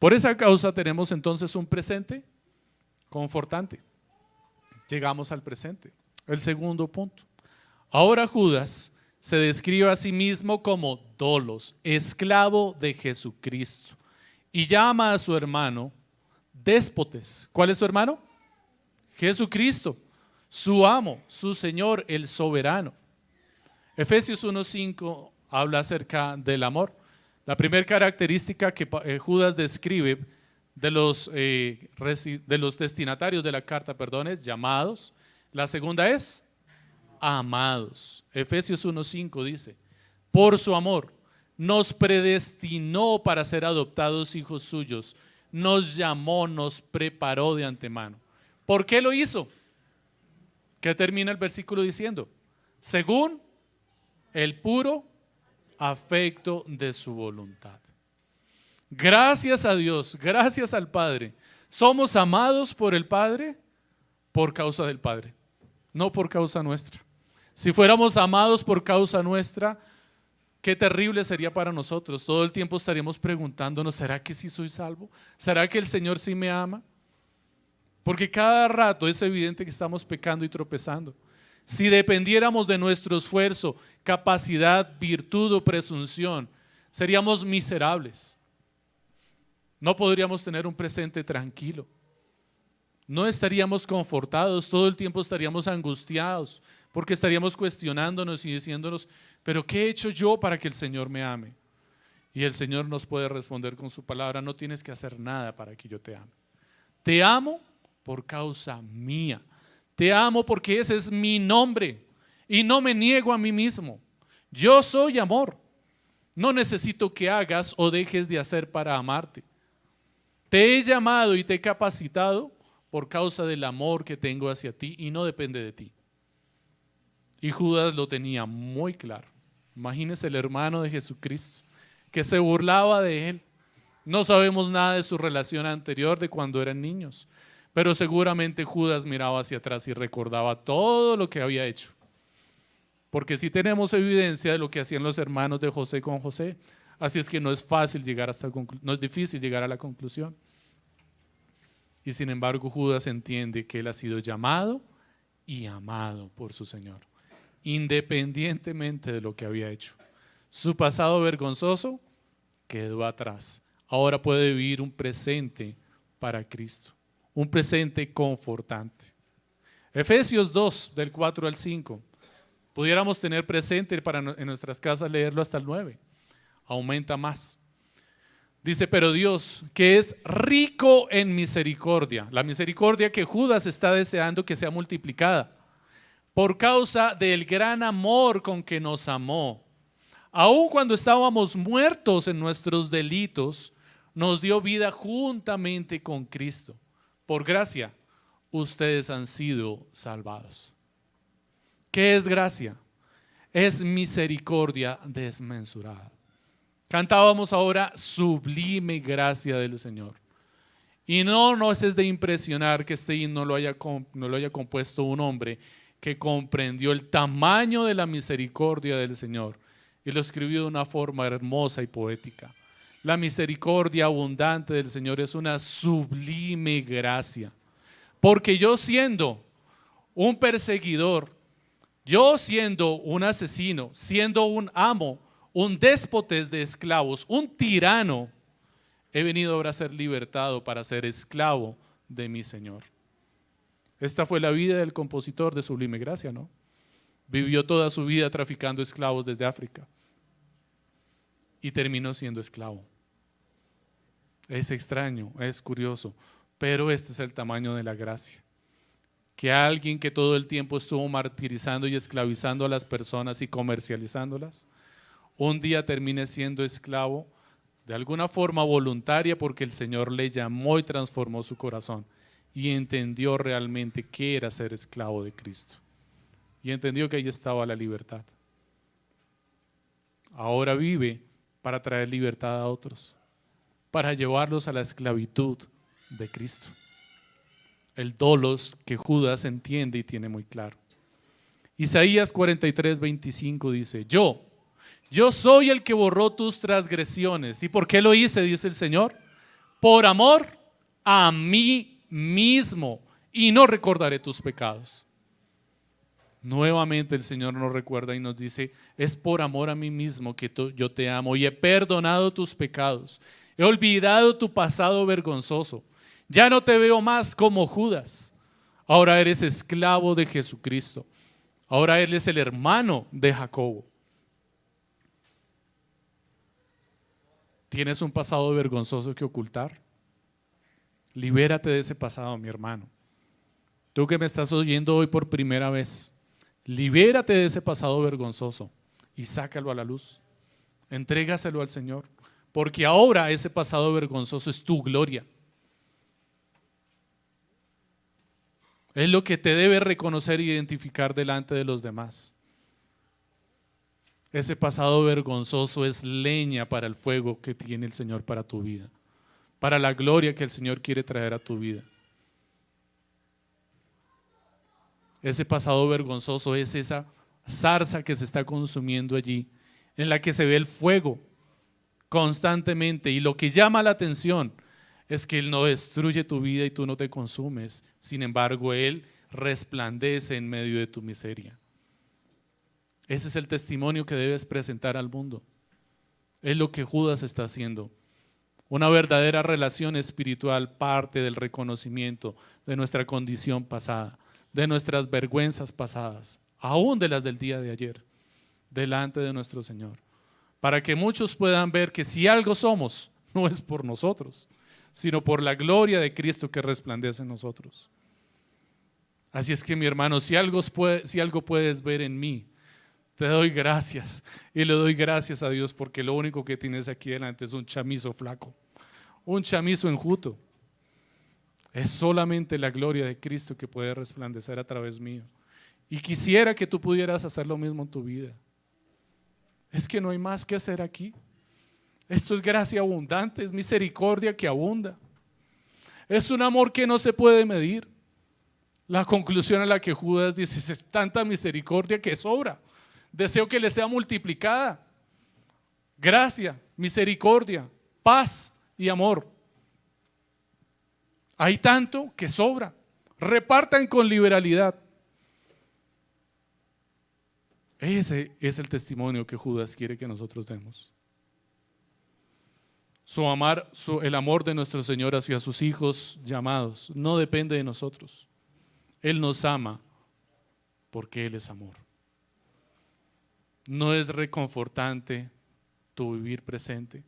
Por esa causa tenemos entonces un presente confortante. Llegamos al presente. El segundo punto. Ahora Judas se describe a sí mismo como dolos, esclavo de Jesucristo, y llama a su hermano déspotes. ¿Cuál es su hermano? Jesucristo, su amo, su Señor, el soberano. Efesios 1:5 habla acerca del amor. La primera característica que Judas describe de los destinatarios de la carta, perdón, es llamados. La segunda es amados. Efesios 1:5 dice, por su amor nos predestinó para ser adoptados hijos suyos, nos llamó, nos preparó de antemano. ¿Por qué lo hizo? ¿Qué termina el versículo diciendo? Según el puro afecto de su voluntad. Gracias a Dios, gracias al Padre, somos amados por el Padre por causa del Padre, no por causa nuestra. Si fuéramos amados por causa nuestra, qué terrible sería para nosotros. Todo el tiempo estaríamos preguntándonos, ¿será que sí soy salvo? ¿Será que el Señor sí me ama? Porque cada rato es evidente que estamos pecando y tropezando. Si dependiéramos de nuestro esfuerzo, capacidad, virtud o presunción, seríamos miserables. No podríamos tener un presente tranquilo. No estaríamos confortados, todo el tiempo estaríamos angustiados, porque estaríamos cuestionándonos y diciéndonos, ¿pero qué he hecho yo para que el Señor me ame? Y el Señor nos puede responder con su palabra, no tienes que hacer nada para que yo te ame. Te amo por causa mía. Te amo porque ese es mi nombre y no me niego a mí mismo. Yo soy amor. No necesito que hagas o dejes de hacer para amarte. Te he llamado y te he capacitado por causa del amor que tengo hacia ti y no depende de ti. Y Judas lo tenía muy claro. Imagínense el hermano de Jesucristo que se burlaba de él. No sabemos nada de su relación anterior de cuando eran niños, pero seguramente Judas miraba hacia atrás y recordaba todo lo que había hecho. Porque sí tenemos evidencia de lo que hacían los hermanos de José con José. Así es que no es fácil llegar no es difícil llegar a la conclusión. Y sin embargo Judas entiende que él ha sido llamado y amado por su Señor, independientemente de lo que había hecho. Su pasado vergonzoso quedó atrás. Ahora puede vivir un presente para Cristo, un presente confortante. Efesios 2, del 4 al 5. Pudiéramos tener presente en nuestras casas leerlo hasta el 9. Aumenta más. Dice, pero Dios, que es rico en misericordia, la misericordia que Judas está deseando que sea multiplicada, por causa del gran amor con que nos amó, aun cuando estábamos muertos en nuestros delitos, nos dio vida juntamente con Cristo. Por gracia, ustedes han sido salvados. ¿Qué es gracia? Es misericordia desmensurada. Cantábamos ahora sublime gracia del Señor. Y no nos es de impresionar que este himno lo haya compuesto un hombre que comprendió el tamaño de la misericordia del Señor y lo escribió de una forma hermosa y poética. La misericordia abundante del Señor es una sublime gracia. Porque yo siendo un perseguidor, yo siendo un asesino, siendo un amo, un déspotes de esclavos, un tirano, he venido ahora a ser libertado para ser esclavo de mi Señor. Esta fue la vida del compositor de Sublime Gracia, ¿no? Vivió toda su vida traficando esclavos desde África y terminó siendo esclavo. Es extraño, es curioso, pero este es el tamaño de la gracia. Que alguien que todo el tiempo estuvo martirizando y esclavizando a las personas y comercializándolas, un día termine siendo esclavo de alguna forma voluntaria porque el Señor le llamó y transformó su corazón y entendió realmente qué era ser esclavo de Cristo y entendió que ahí estaba la libertad. Ahora vive para traer libertad a otros, para llevarlos a la esclavitud de Cristo. El dolos que Judas entiende y tiene muy claro. Isaías 43:25 dice, yo soy el que borró tus transgresiones. ¿Y por qué lo hice? Dice el Señor. Por amor a mí mismo y no recordaré tus pecados. Nuevamente el Señor nos recuerda y nos dice, es por amor a mí mismo que yo te amo y he perdonado tus pecados. He olvidado tu pasado vergonzoso. Ya no te veo más como Judas. Ahora eres esclavo de Jesucristo. Ahora él es el hermano de Jacobo. ¿Tienes un pasado vergonzoso que ocultar? Libérate de ese pasado, mi hermano. Tú que me estás oyendo hoy por primera vez, libérate de ese pasado vergonzoso y sácalo a la luz. Entrégaselo al Señor, porque ahora ese pasado vergonzoso es tu gloria. Es lo que te debe reconocer e identificar delante de los demás. Ese pasado vergonzoso es leña para el fuego que tiene el Señor para tu vida, para la gloria que el Señor quiere traer a tu vida. Ese pasado vergonzoso es esa zarza que se está consumiendo allí, en la que se ve el fuego constantemente, y lo que llama la atención es que Él no destruye tu vida y tú no te consumes. Sin embargo, Él resplandece en medio de tu miseria. Ese es el testimonio que debes presentar al mundo. Es lo que Judas está haciendo. Una verdadera relación espiritual parte del reconocimiento de nuestra condición pasada, de nuestras vergüenzas pasadas, aún de las del día de ayer, delante de nuestro Señor, para que muchos puedan ver que si algo somos, no es por nosotros, sino por la gloria de Cristo que resplandece en nosotros. Así es que, mi hermano, si algo puedes ver en mí, te doy gracias, y le doy gracias a Dios, porque lo único que tienes aquí delante es un chamizo flaco, un chamizo enjuto. Es solamente la gloria de Cristo que puede resplandecer a través mío. Y quisiera que tú pudieras hacer lo mismo en tu vida. Es que no hay más que hacer aquí. Esto es gracia abundante, es misericordia que abunda. Es un amor que no se puede medir. La conclusión a la que Judas dice es tanta misericordia que sobra. Deseo que le sea multiplicada. Gracia, misericordia, paz y amor. Hay tanto que sobra. Repartan con liberalidad. Ese es el testimonio que Judas quiere que nosotros demos. El amor de nuestro Señor hacia sus hijos llamados no depende de nosotros. Él nos ama porque Él es amor. No es reconfortante tu vivir presente.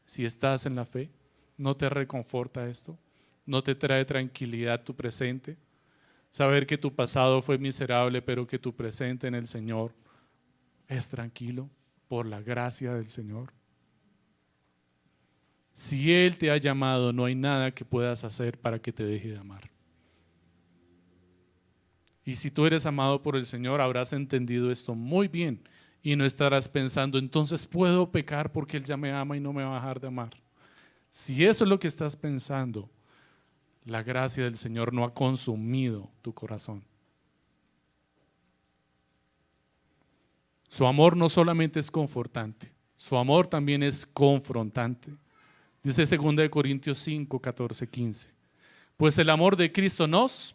Si estás en la fe, ¿no te reconforta esto? ¿No te trae tranquilidad tu presente? Saber que tu pasado fue miserable, pero que tu presente en el Señor es tranquilo por la gracia del Señor. Si Él te ha llamado, no hay nada que puedas hacer para que te deje de amar. Y si tú eres amado por el Señor, habrás entendido esto muy bien y no estarás pensando, entonces puedo pecar porque Él ya me ama y no me va a dejar de amar. Si eso es lo que estás pensando, la gracia del Señor no ha consumido tu corazón. Su amor no solamente es confortante, su amor también es confrontante. Dice 2 Corintios 5, 14, 15. Pues el amor de Cristo nos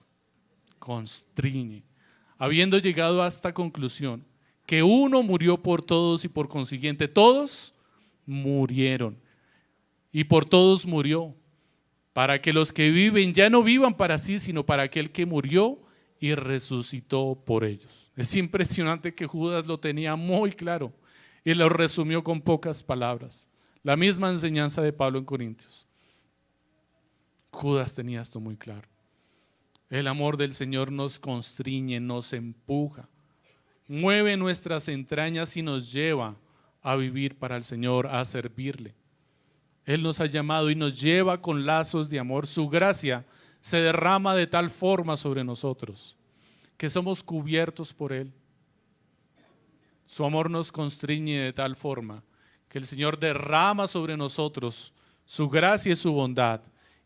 constriñe, habiendo llegado a esta conclusión, que uno murió por todos y por consiguiente todos murieron. Y por todos murió, para que los que viven ya no vivan para sí, sino para aquel que murió y resucitó por ellos. Es impresionante que Judas lo tenía muy claro y lo resumió con pocas palabras. La misma enseñanza de Pablo en Corintios. Judas tenía esto muy claro. El amor del Señor nos constriñe, nos empuja, mueve nuestras entrañas y nos lleva a vivir para el Señor, a servirle. Él nos ha llamado y nos lleva con lazos de amor. Su gracia se derrama de tal forma sobre nosotros que somos cubiertos por Él. Su amor nos constriñe de tal forma que el Señor derrama sobre nosotros su gracia y su bondad,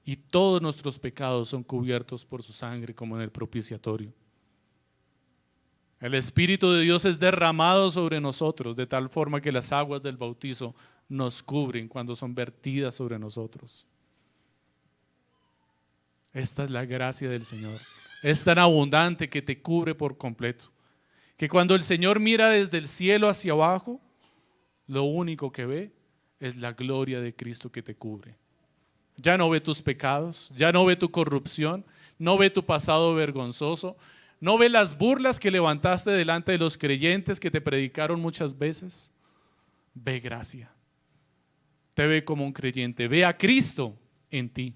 y todos nuestros pecados son cubiertos por su sangre, como en el propiciatorio. El Espíritu de Dios es derramado sobre nosotros de tal forma que las aguas del bautizo nos cubren cuando son vertidas sobre nosotros. Esta es la gracia del Señor. Es tan abundante que te cubre por completo, que cuando el Señor mira desde el cielo hacia abajo, lo único que ve es la gloria de Cristo que te cubre. Ya no ve tus pecados, ya no ve tu corrupción, no ve tu pasado vergonzoso, no ve las burlas que levantaste delante de los creyentes que te predicaron muchas veces. Ve gracia. Te ve como un creyente, ve a Cristo en ti.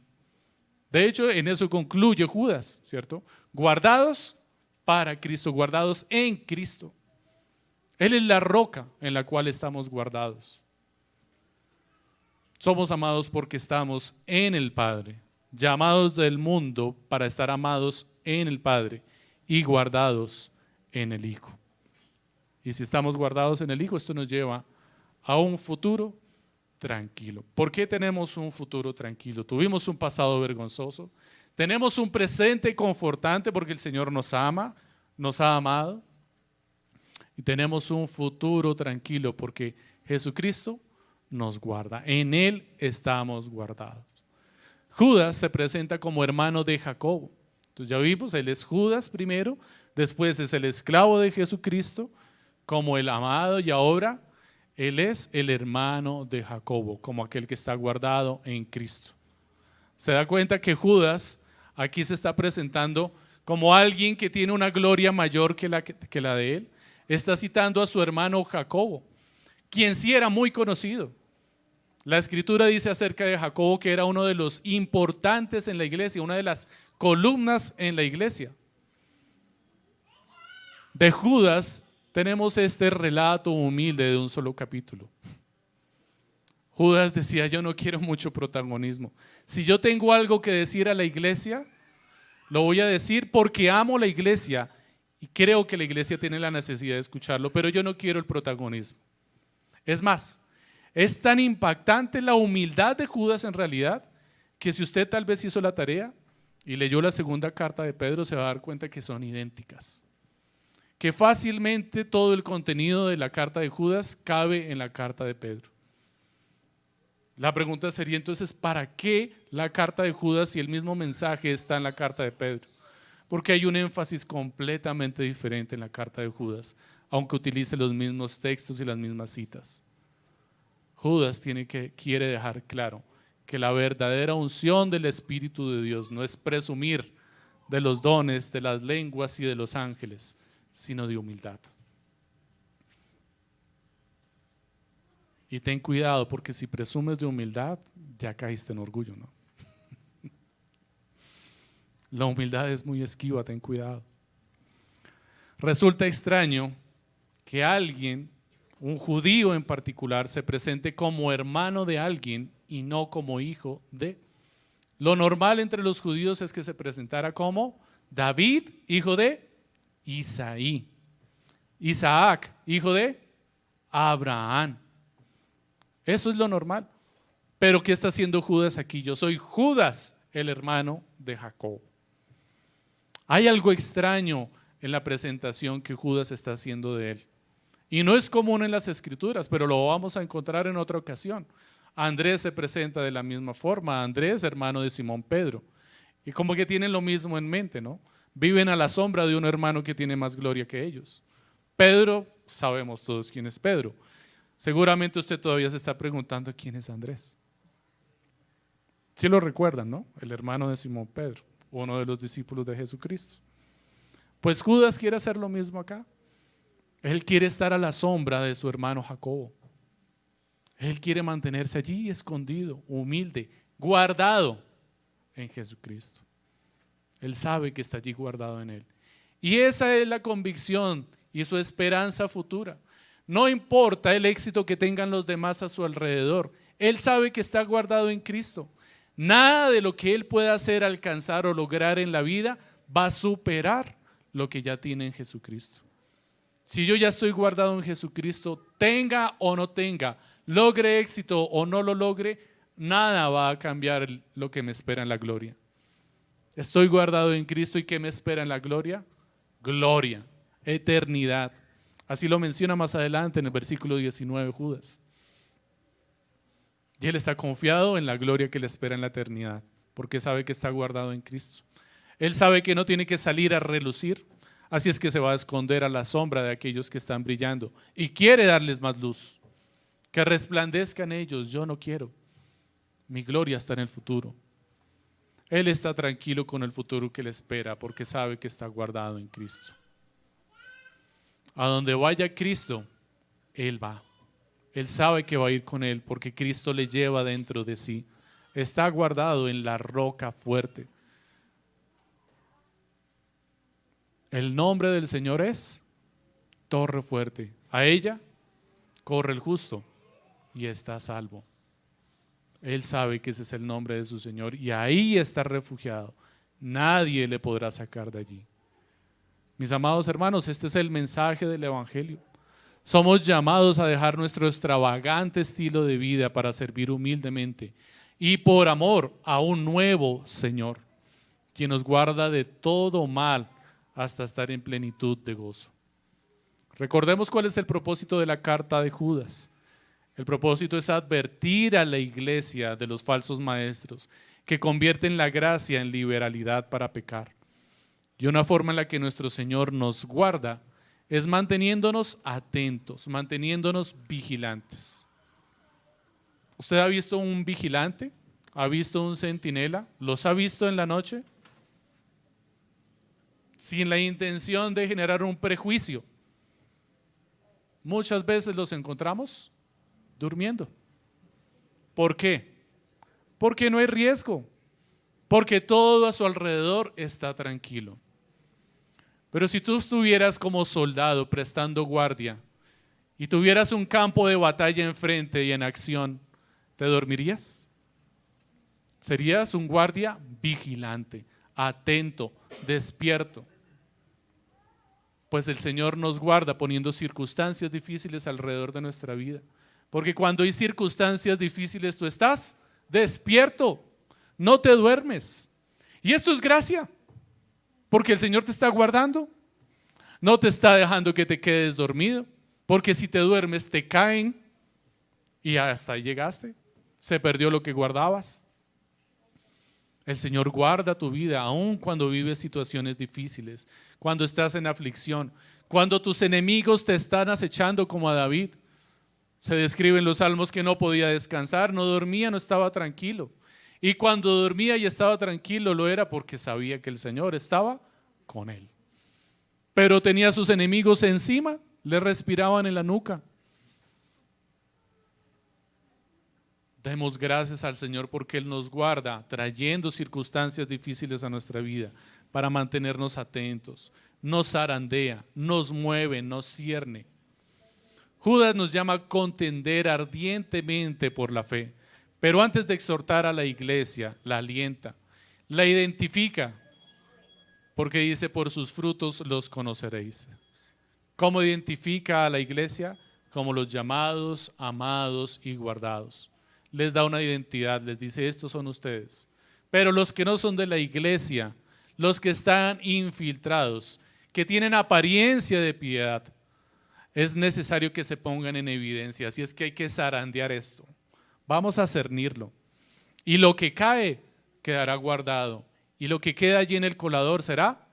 De hecho, en eso concluye Judas, ¿cierto? Guardados para Cristo, guardados en Cristo. Él es la roca en la cual estamos guardados. Somos amados porque estamos en el Padre, llamados del mundo para estar amados en el Padre y guardados en el Hijo. Y si estamos guardados en el Hijo, esto nos lleva a un futuro tranquilo. ¿Por qué tenemos un futuro tranquilo? Tuvimos un pasado vergonzoso, tenemos un presente confortante porque el Señor nos ama, nos ha amado, y tenemos un futuro tranquilo porque Jesucristo nos guarda, en Él estamos guardados. Judas se presenta como hermano de Jacobo. Entonces ya vimos, él es Judas primero, después es el esclavo de Jesucristo como el amado, y ahora él es el hermano de Jacobo, como aquel que está guardado en Cristo. Se da cuenta que Judas aquí se está presentando como alguien que tiene una gloria mayor que la de él. Está citando a su hermano Jacobo, quien sí era muy conocido. La Escritura dice acerca de Jacobo que era uno de los importantes en la iglesia, una de las columnas en la iglesia. De Judas tenemos este relato humilde de un solo capítulo. Judas decía: yo no quiero mucho protagonismo. Si yo tengo algo que decir a la iglesia, lo voy a decir porque amo la iglesia y creo que la iglesia tiene la necesidad de escucharlo, pero yo no quiero el protagonismo. Es más, es tan impactante la humildad de Judas en realidad, que si usted tal vez hizo la tarea y leyó la segunda carta de Pedro, se va a dar cuenta que son idénticas. Que fácilmente todo el contenido de la carta de Judas cabe en la carta de Pedro. La pregunta sería entonces, ¿para qué la carta de Judas si el mismo mensaje está en la carta de Pedro? Porque hay un énfasis completamente diferente en la carta de Judas, aunque utilice los mismos textos y las mismas citas. Judas quiere dejar claro que la verdadera unción del Espíritu de Dios no es presumir de los dones, de las lenguas y de los ángeles, sino de humildad. Y ten cuidado, porque si presumes de humildad, ya caíste en orgullo, ¿no? La humildad es muy esquiva, ten cuidado. Resulta extraño que alguien, un judío en particular, se presente como hermano de alguien y no como hijo de. Lo normal entre los judíos es que se presentara como David, hijo de Isaí, Isaac, hijo de Abraham. Eso es lo normal. Pero ¿qué está haciendo Judas aquí? Yo soy Judas, el hermano de Jacob. Hay algo extraño en la presentación que Judas está haciendo de él. Y no es común en las Escrituras, pero lo vamos a encontrar en otra ocasión. Andrés se presenta de la misma forma. Andrés, hermano de Simón Pedro. Y como que tienen lo mismo en mente, ¿no? Viven a la sombra de un hermano que tiene más gloria que ellos. Pedro, sabemos todos quién es Pedro. Seguramente usted todavía se está preguntando quién es Andrés. Sí lo recuerdan, ¿no? El hermano de Simón Pedro, uno de los discípulos de Jesucristo. Pues Judas quiere hacer lo mismo acá. Él quiere estar a la sombra de su hermano Jacobo. Él quiere mantenerse allí escondido, humilde, guardado en Jesucristo. Él sabe que está allí guardado en Él. Y esa es la convicción y su esperanza futura. No importa el éxito que tengan los demás a su alrededor. Él sabe que está guardado en Cristo. Nada de lo que él pueda hacer, alcanzar o lograr en la vida va a superar lo que ya tiene en Jesucristo. Si yo ya estoy guardado en Jesucristo, tenga o no tenga, logre éxito o no lo logre, nada va a cambiar lo que me espera en la gloria. Estoy guardado en Cristo, ¿y qué me espera en la gloria? Gloria, eternidad. Así lo menciona más adelante en el versículo 19 Judas. Y él está confiado en la gloria que le espera en la eternidad, porque sabe que está guardado en Cristo. Él sabe que no tiene que salir a relucir, así es que se va a esconder a la sombra de aquellos que están brillando y quiere darles más luz, que resplandezcan ellos. Yo no quiero, mi gloria está en el futuro. Él está tranquilo con el futuro que le espera porque sabe que está guardado en Cristo. A donde vaya Cristo, Él va. Él sabe que va a ir con Él porque Cristo le lleva dentro de sí. está guardado en la roca fuerte. El nombre del Señor es torre fuerte. A ella corre el justo y está a salvo. Él sabe que ese es el nombre de su Señor y ahí está refugiado. Nadie le podrá sacar de allí. Mis amados hermanos, este es el mensaje del Evangelio. Somos llamados a dejar nuestro extravagante estilo de vida para servir humildemente y por amor a un nuevo Señor, quien nos guarda de todo mal hasta estar en plenitud de gozo. Recordemos cuál es el propósito de la carta de Judas. El propósito es advertir a la iglesia de los falsos maestros que convierten la gracia en liberalidad para pecar. Y una forma en la que nuestro Señor nos guarda es manteniéndonos atentos, manteniéndonos vigilantes. ¿Usted ha visto un vigilante? ¿Ha visto un centinela? ¿Los ha visto en la noche? Sin la intención de generar un prejuicio. Muchas veces los encontramos durmiendo. ¿Por qué? Porque no hay riesgo, porque todo a su alrededor está tranquilo. Pero si tú estuvieras como soldado prestando guardia y tuvieras un campo de batalla enfrente y en acción, ¿te dormirías? Serías un guardia vigilante, atento, despierto. Pues el Señor nos guarda poniendo circunstancias difíciles alrededor de nuestra vida. Porque cuando hay circunstancias difíciles tú estás despierto, no te duermes. Y esto es gracia, porque el Señor te está guardando, no te está dejando que te quedes dormido, porque si te duermes te caen y hasta ahí llegaste, se perdió lo que guardabas. El Señor guarda tu vida aun cuando vives situaciones difíciles, cuando estás en aflicción, cuando tus enemigos te están acechando como a David. Se describe en los salmos que no podía descansar, no dormía, no estaba tranquilo. Y cuando dormía y estaba tranquilo lo era porque sabía que el Señor estaba con él. Pero tenía a sus enemigos encima, le respiraban en la nuca. Demos gracias al Señor porque Él nos guarda trayendo circunstancias difíciles a nuestra vida para mantenernos atentos. Nos zarandea, nos mueve, nos cierne. Judas nos llama a contender ardientemente por la fe, pero antes de exhortar a la iglesia, la alienta, la identifica, porque dice: por sus frutos los conoceréis. ¿Cómo identifica a la iglesia? Como los llamados, amados y guardados. Les da una identidad, les dice: estos son ustedes. Pero los que no son de la iglesia, los que están infiltrados, que tienen apariencia de piedad, es necesario que se pongan en evidencia. Así es que hay que zarandear esto. Vamos a cernirlo. Y lo que cae quedará guardado. Y lo que queda allí en el colador será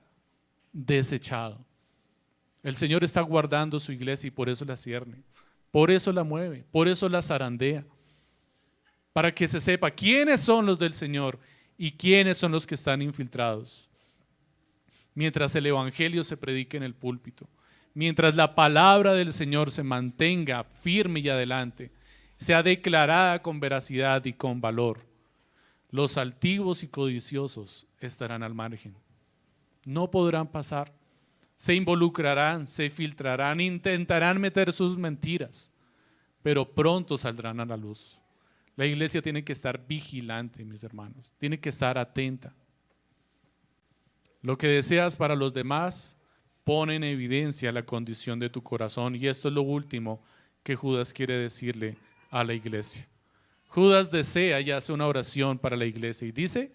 desechado. El Señor está guardando su iglesia y por eso la cierne. Por eso la mueve. Por eso la zarandea. Para que se sepa quiénes son los del Señor y quiénes son los que están infiltrados. Mientras el evangelio se predique en el púlpito. Mientras la palabra del Señor se mantenga firme y adelante, sea declarada con veracidad y con valor, los altivos y codiciosos estarán al margen. No podrán pasar, se involucrarán, se filtrarán, intentarán meter sus mentiras, pero pronto saldrán a la luz. La iglesia tiene que estar vigilante, mis hermanos, tiene que estar atenta. Lo que deseas para los demás pone en evidencia la condición de tu corazón, y esto es lo último que Judas quiere decirle a la iglesia. Judas desea y hace una oración para la iglesia y dice: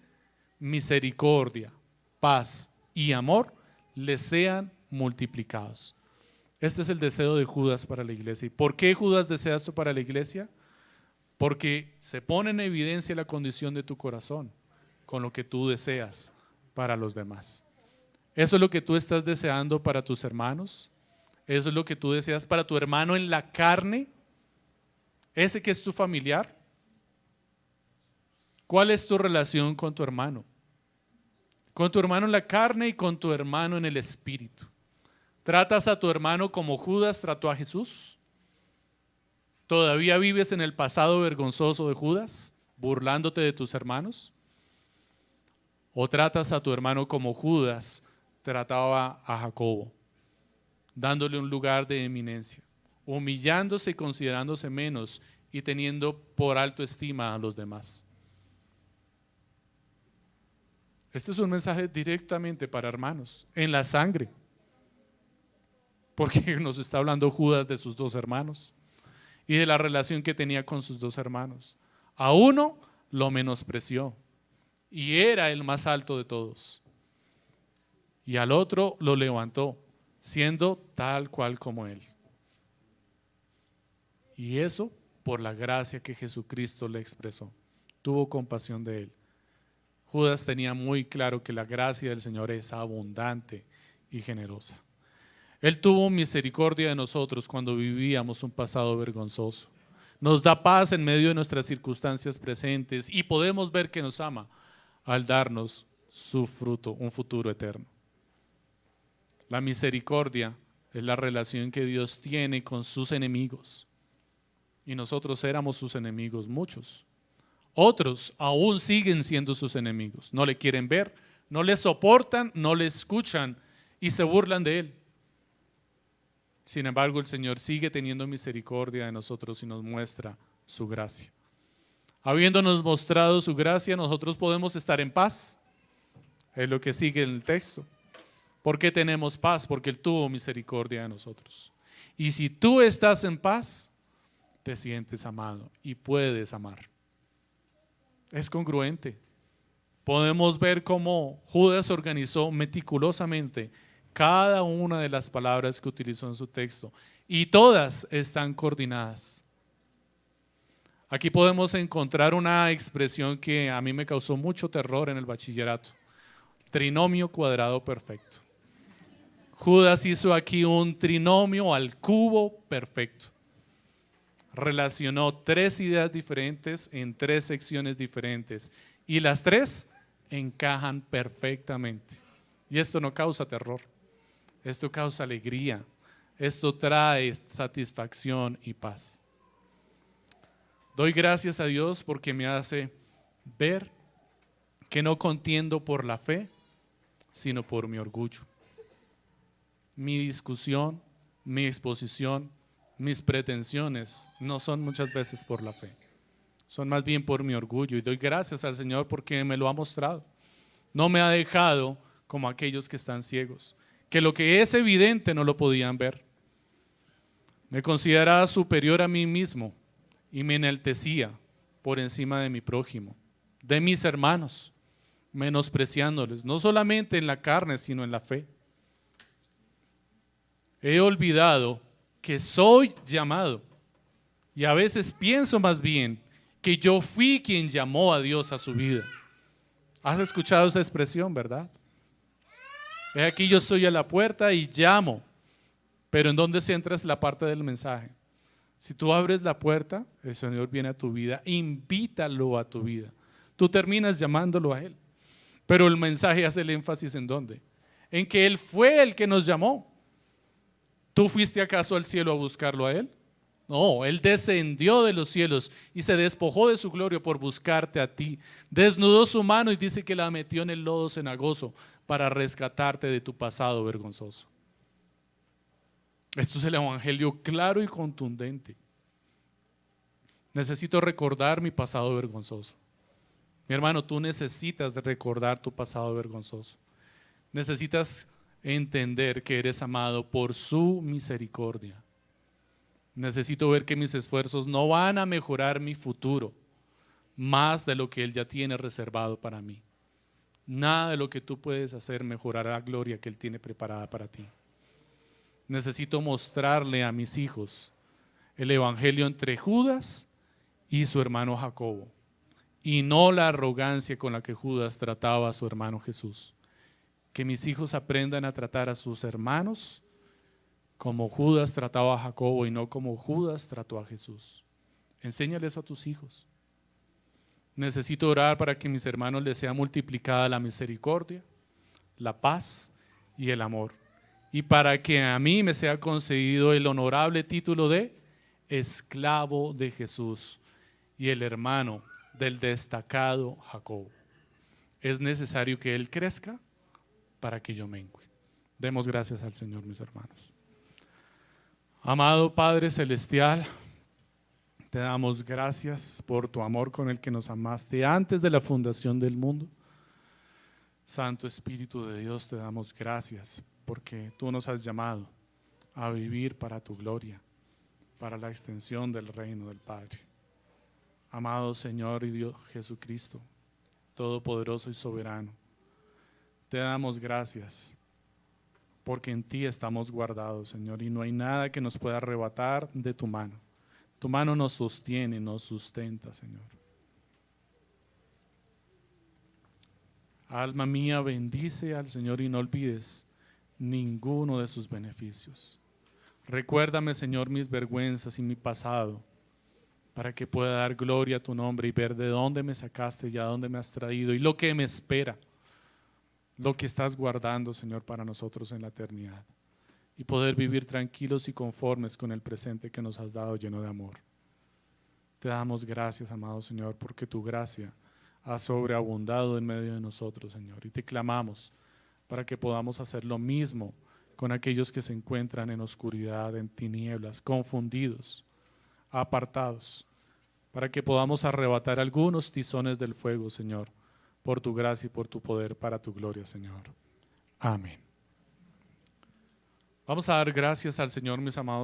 misericordia, paz y amor les sean multiplicados. Este es el deseo de Judas para la iglesia. ¿Y por qué Judas desea esto para la iglesia? Porque se pone en evidencia la condición de tu corazón con lo que tú deseas para los demás. ¿Eso es lo que tú estás deseando para tus hermanos? ¿Eso es lo que tú deseas para tu hermano en la carne? ¿Ese que es tu familiar? ¿Cuál es tu relación con tu hermano? Con tu hermano en la carne y con tu hermano en el espíritu. ¿Tratas a tu hermano como Judas trató a Jesús? ¿Todavía vives en el pasado vergonzoso de Judas? burlándote de tus hermanos? ¿O tratas a tu hermano como Judas trataba a Jacobo, dándole un lugar de eminencia, humillándose y considerándose menos y teniendo por alto estima a los demás? Este es un mensaje directamente para hermanos, en la sangre, porque nos está hablando Judas de sus dos hermanos y de la relación que tenía con sus dos hermanos. A uno lo menospreció y era el más alto de todos, y al otro lo levantó, siendo tal cual como él. Y eso por la gracia que Jesucristo le expresó. Tuvo compasión de él. Judas tenía muy claro que la gracia del Señor es abundante y generosa. Él tuvo misericordia de nosotros cuando vivíamos un pasado vergonzoso. Nos da paz en medio de nuestras circunstancias presentes y podemos ver que nos ama al darnos su fruto, un futuro eterno. La misericordia es la relación que Dios tiene con sus enemigos. Y nosotros éramos sus enemigos, muchos. Otros aún siguen siendo sus enemigos. No le quieren ver, no le soportan, no le escuchan y se burlan de él. Sin embargo, el Señor sigue teniendo misericordia de nosotros y nos muestra su gracia. Habiéndonos mostrado su gracia, nosotros podemos estar en paz. Es lo que sigue en el texto. ¿Por qué tenemos paz? Porque Él tuvo misericordia de nosotros. Y si tú estás en paz, te sientes amado y puedes amar. Es congruente. Podemos ver cómo Judas organizó meticulosamente cada una de las palabras que utilizó en su texto y todas están coordinadas. Aquí podemos encontrar una expresión que a mí me causó mucho terror en el bachillerato: trinomio cuadrado perfecto. Judas hizo aquí un trinomio al cubo perfecto. Relacionó tres ideas diferentes en tres secciones diferentes y las tres encajan perfectamente. Y esto no causa terror, esto causa alegría, esto trae satisfacción y paz. Doy gracias a Dios porque me hace ver que no contiendo por la fe, sino por mi orgullo. Mi discusión, mi exposición, mis pretensiones no son muchas veces por la fe, son más bien por mi orgullo, y doy gracias al Señor porque me lo ha mostrado. No me ha dejado como aquellos que están ciegos, que lo que es evidente no lo podían ver. Me consideraba superior a mí mismo y me enaltecía por encima de mi prójimo, de mis hermanos, menospreciándoles, no solamente en la carne, sino en la fe. He olvidado que soy llamado, y a veces pienso más bien que yo fui quien llamó a Dios a su vida. ¿Has escuchado esa expresión, verdad? He aquí yo estoy a la puerta y llamo, pero ¿en dónde centras la parte del mensaje? Si tú abres la puerta, el Señor viene a tu vida, invítalo a tu vida. Tú terminas llamándolo a Él, pero el mensaje hace el énfasis ¿en dónde? En que Él fue el que nos llamó. ¿Tú fuiste acaso al cielo a buscarlo a Él? No, Él descendió de los cielos y se despojó de su gloria por buscarte a ti. Desnudó su mano y dice que la metió en el lodo cenagoso para rescatarte de tu pasado vergonzoso. Esto es el evangelio claro y contundente. Necesito recordar mi pasado vergonzoso. Mi hermano, tú necesitas recordar tu pasado vergonzoso. Necesitas entender que eres amado por su misericordia. Necesito ver que mis esfuerzos no van a mejorar mi futuro más de lo que Él ya tiene reservado para mí. Nada de lo que tú puedes hacer mejorará la gloria que Él tiene preparada para ti. Necesito mostrarle a mis hijos el evangelio entre Judas y su hermano Jacobo, y no la arrogancia con la que Judas trataba a su hermano Jesús. Que mis hijos aprendan a tratar a sus hermanos como Judas trataba a Jacobo y no como Judas trató a Jesús. Enséñale eso a tus hijos. Necesito orar para que mis hermanos les sea multiplicada la misericordia, la paz y el amor, y para que a mí me sea concedido el honorable título de esclavo de Jesús y el hermano del destacado Jacobo. Es necesario que él crezca para que yo mengue. Demos gracias al Señor, mis hermanos. Amado Padre Celestial, te damos gracias por tu amor con el que nos amaste antes de la fundación del mundo. Santo Espíritu de Dios, te damos gracias porque tú nos has llamado a vivir para tu gloria, para la extensión del reino del Padre. Amado Señor y Dios Jesucristo, todopoderoso y soberano, te damos gracias porque en ti estamos guardados, Señor, y no hay nada que nos pueda arrebatar de tu mano. Tu mano nos sostiene, nos sustenta, Señor. Alma mía, bendice al Señor y no olvides ninguno de sus beneficios. Recuérdame, Señor, mis vergüenzas y mi pasado, para que pueda dar gloria a tu nombre y ver de dónde me sacaste y a dónde me has traído y lo que me espera, lo que estás guardando, Señor, para nosotros en la eternidad, y poder vivir tranquilos y conformes con el presente que nos has dado lleno de amor. Te damos gracias, amado Señor, porque tu gracia ha sobreabundado en medio de nosotros, Señor, y te clamamos para que podamos hacer lo mismo con aquellos que se encuentran en oscuridad, en tinieblas, confundidos, apartados, para que podamos arrebatar algunos tizones del fuego, Señor, por tu gracia y por tu poder, para tu gloria, Señor. Amén. Vamos a dar gracias al Señor, mis amados.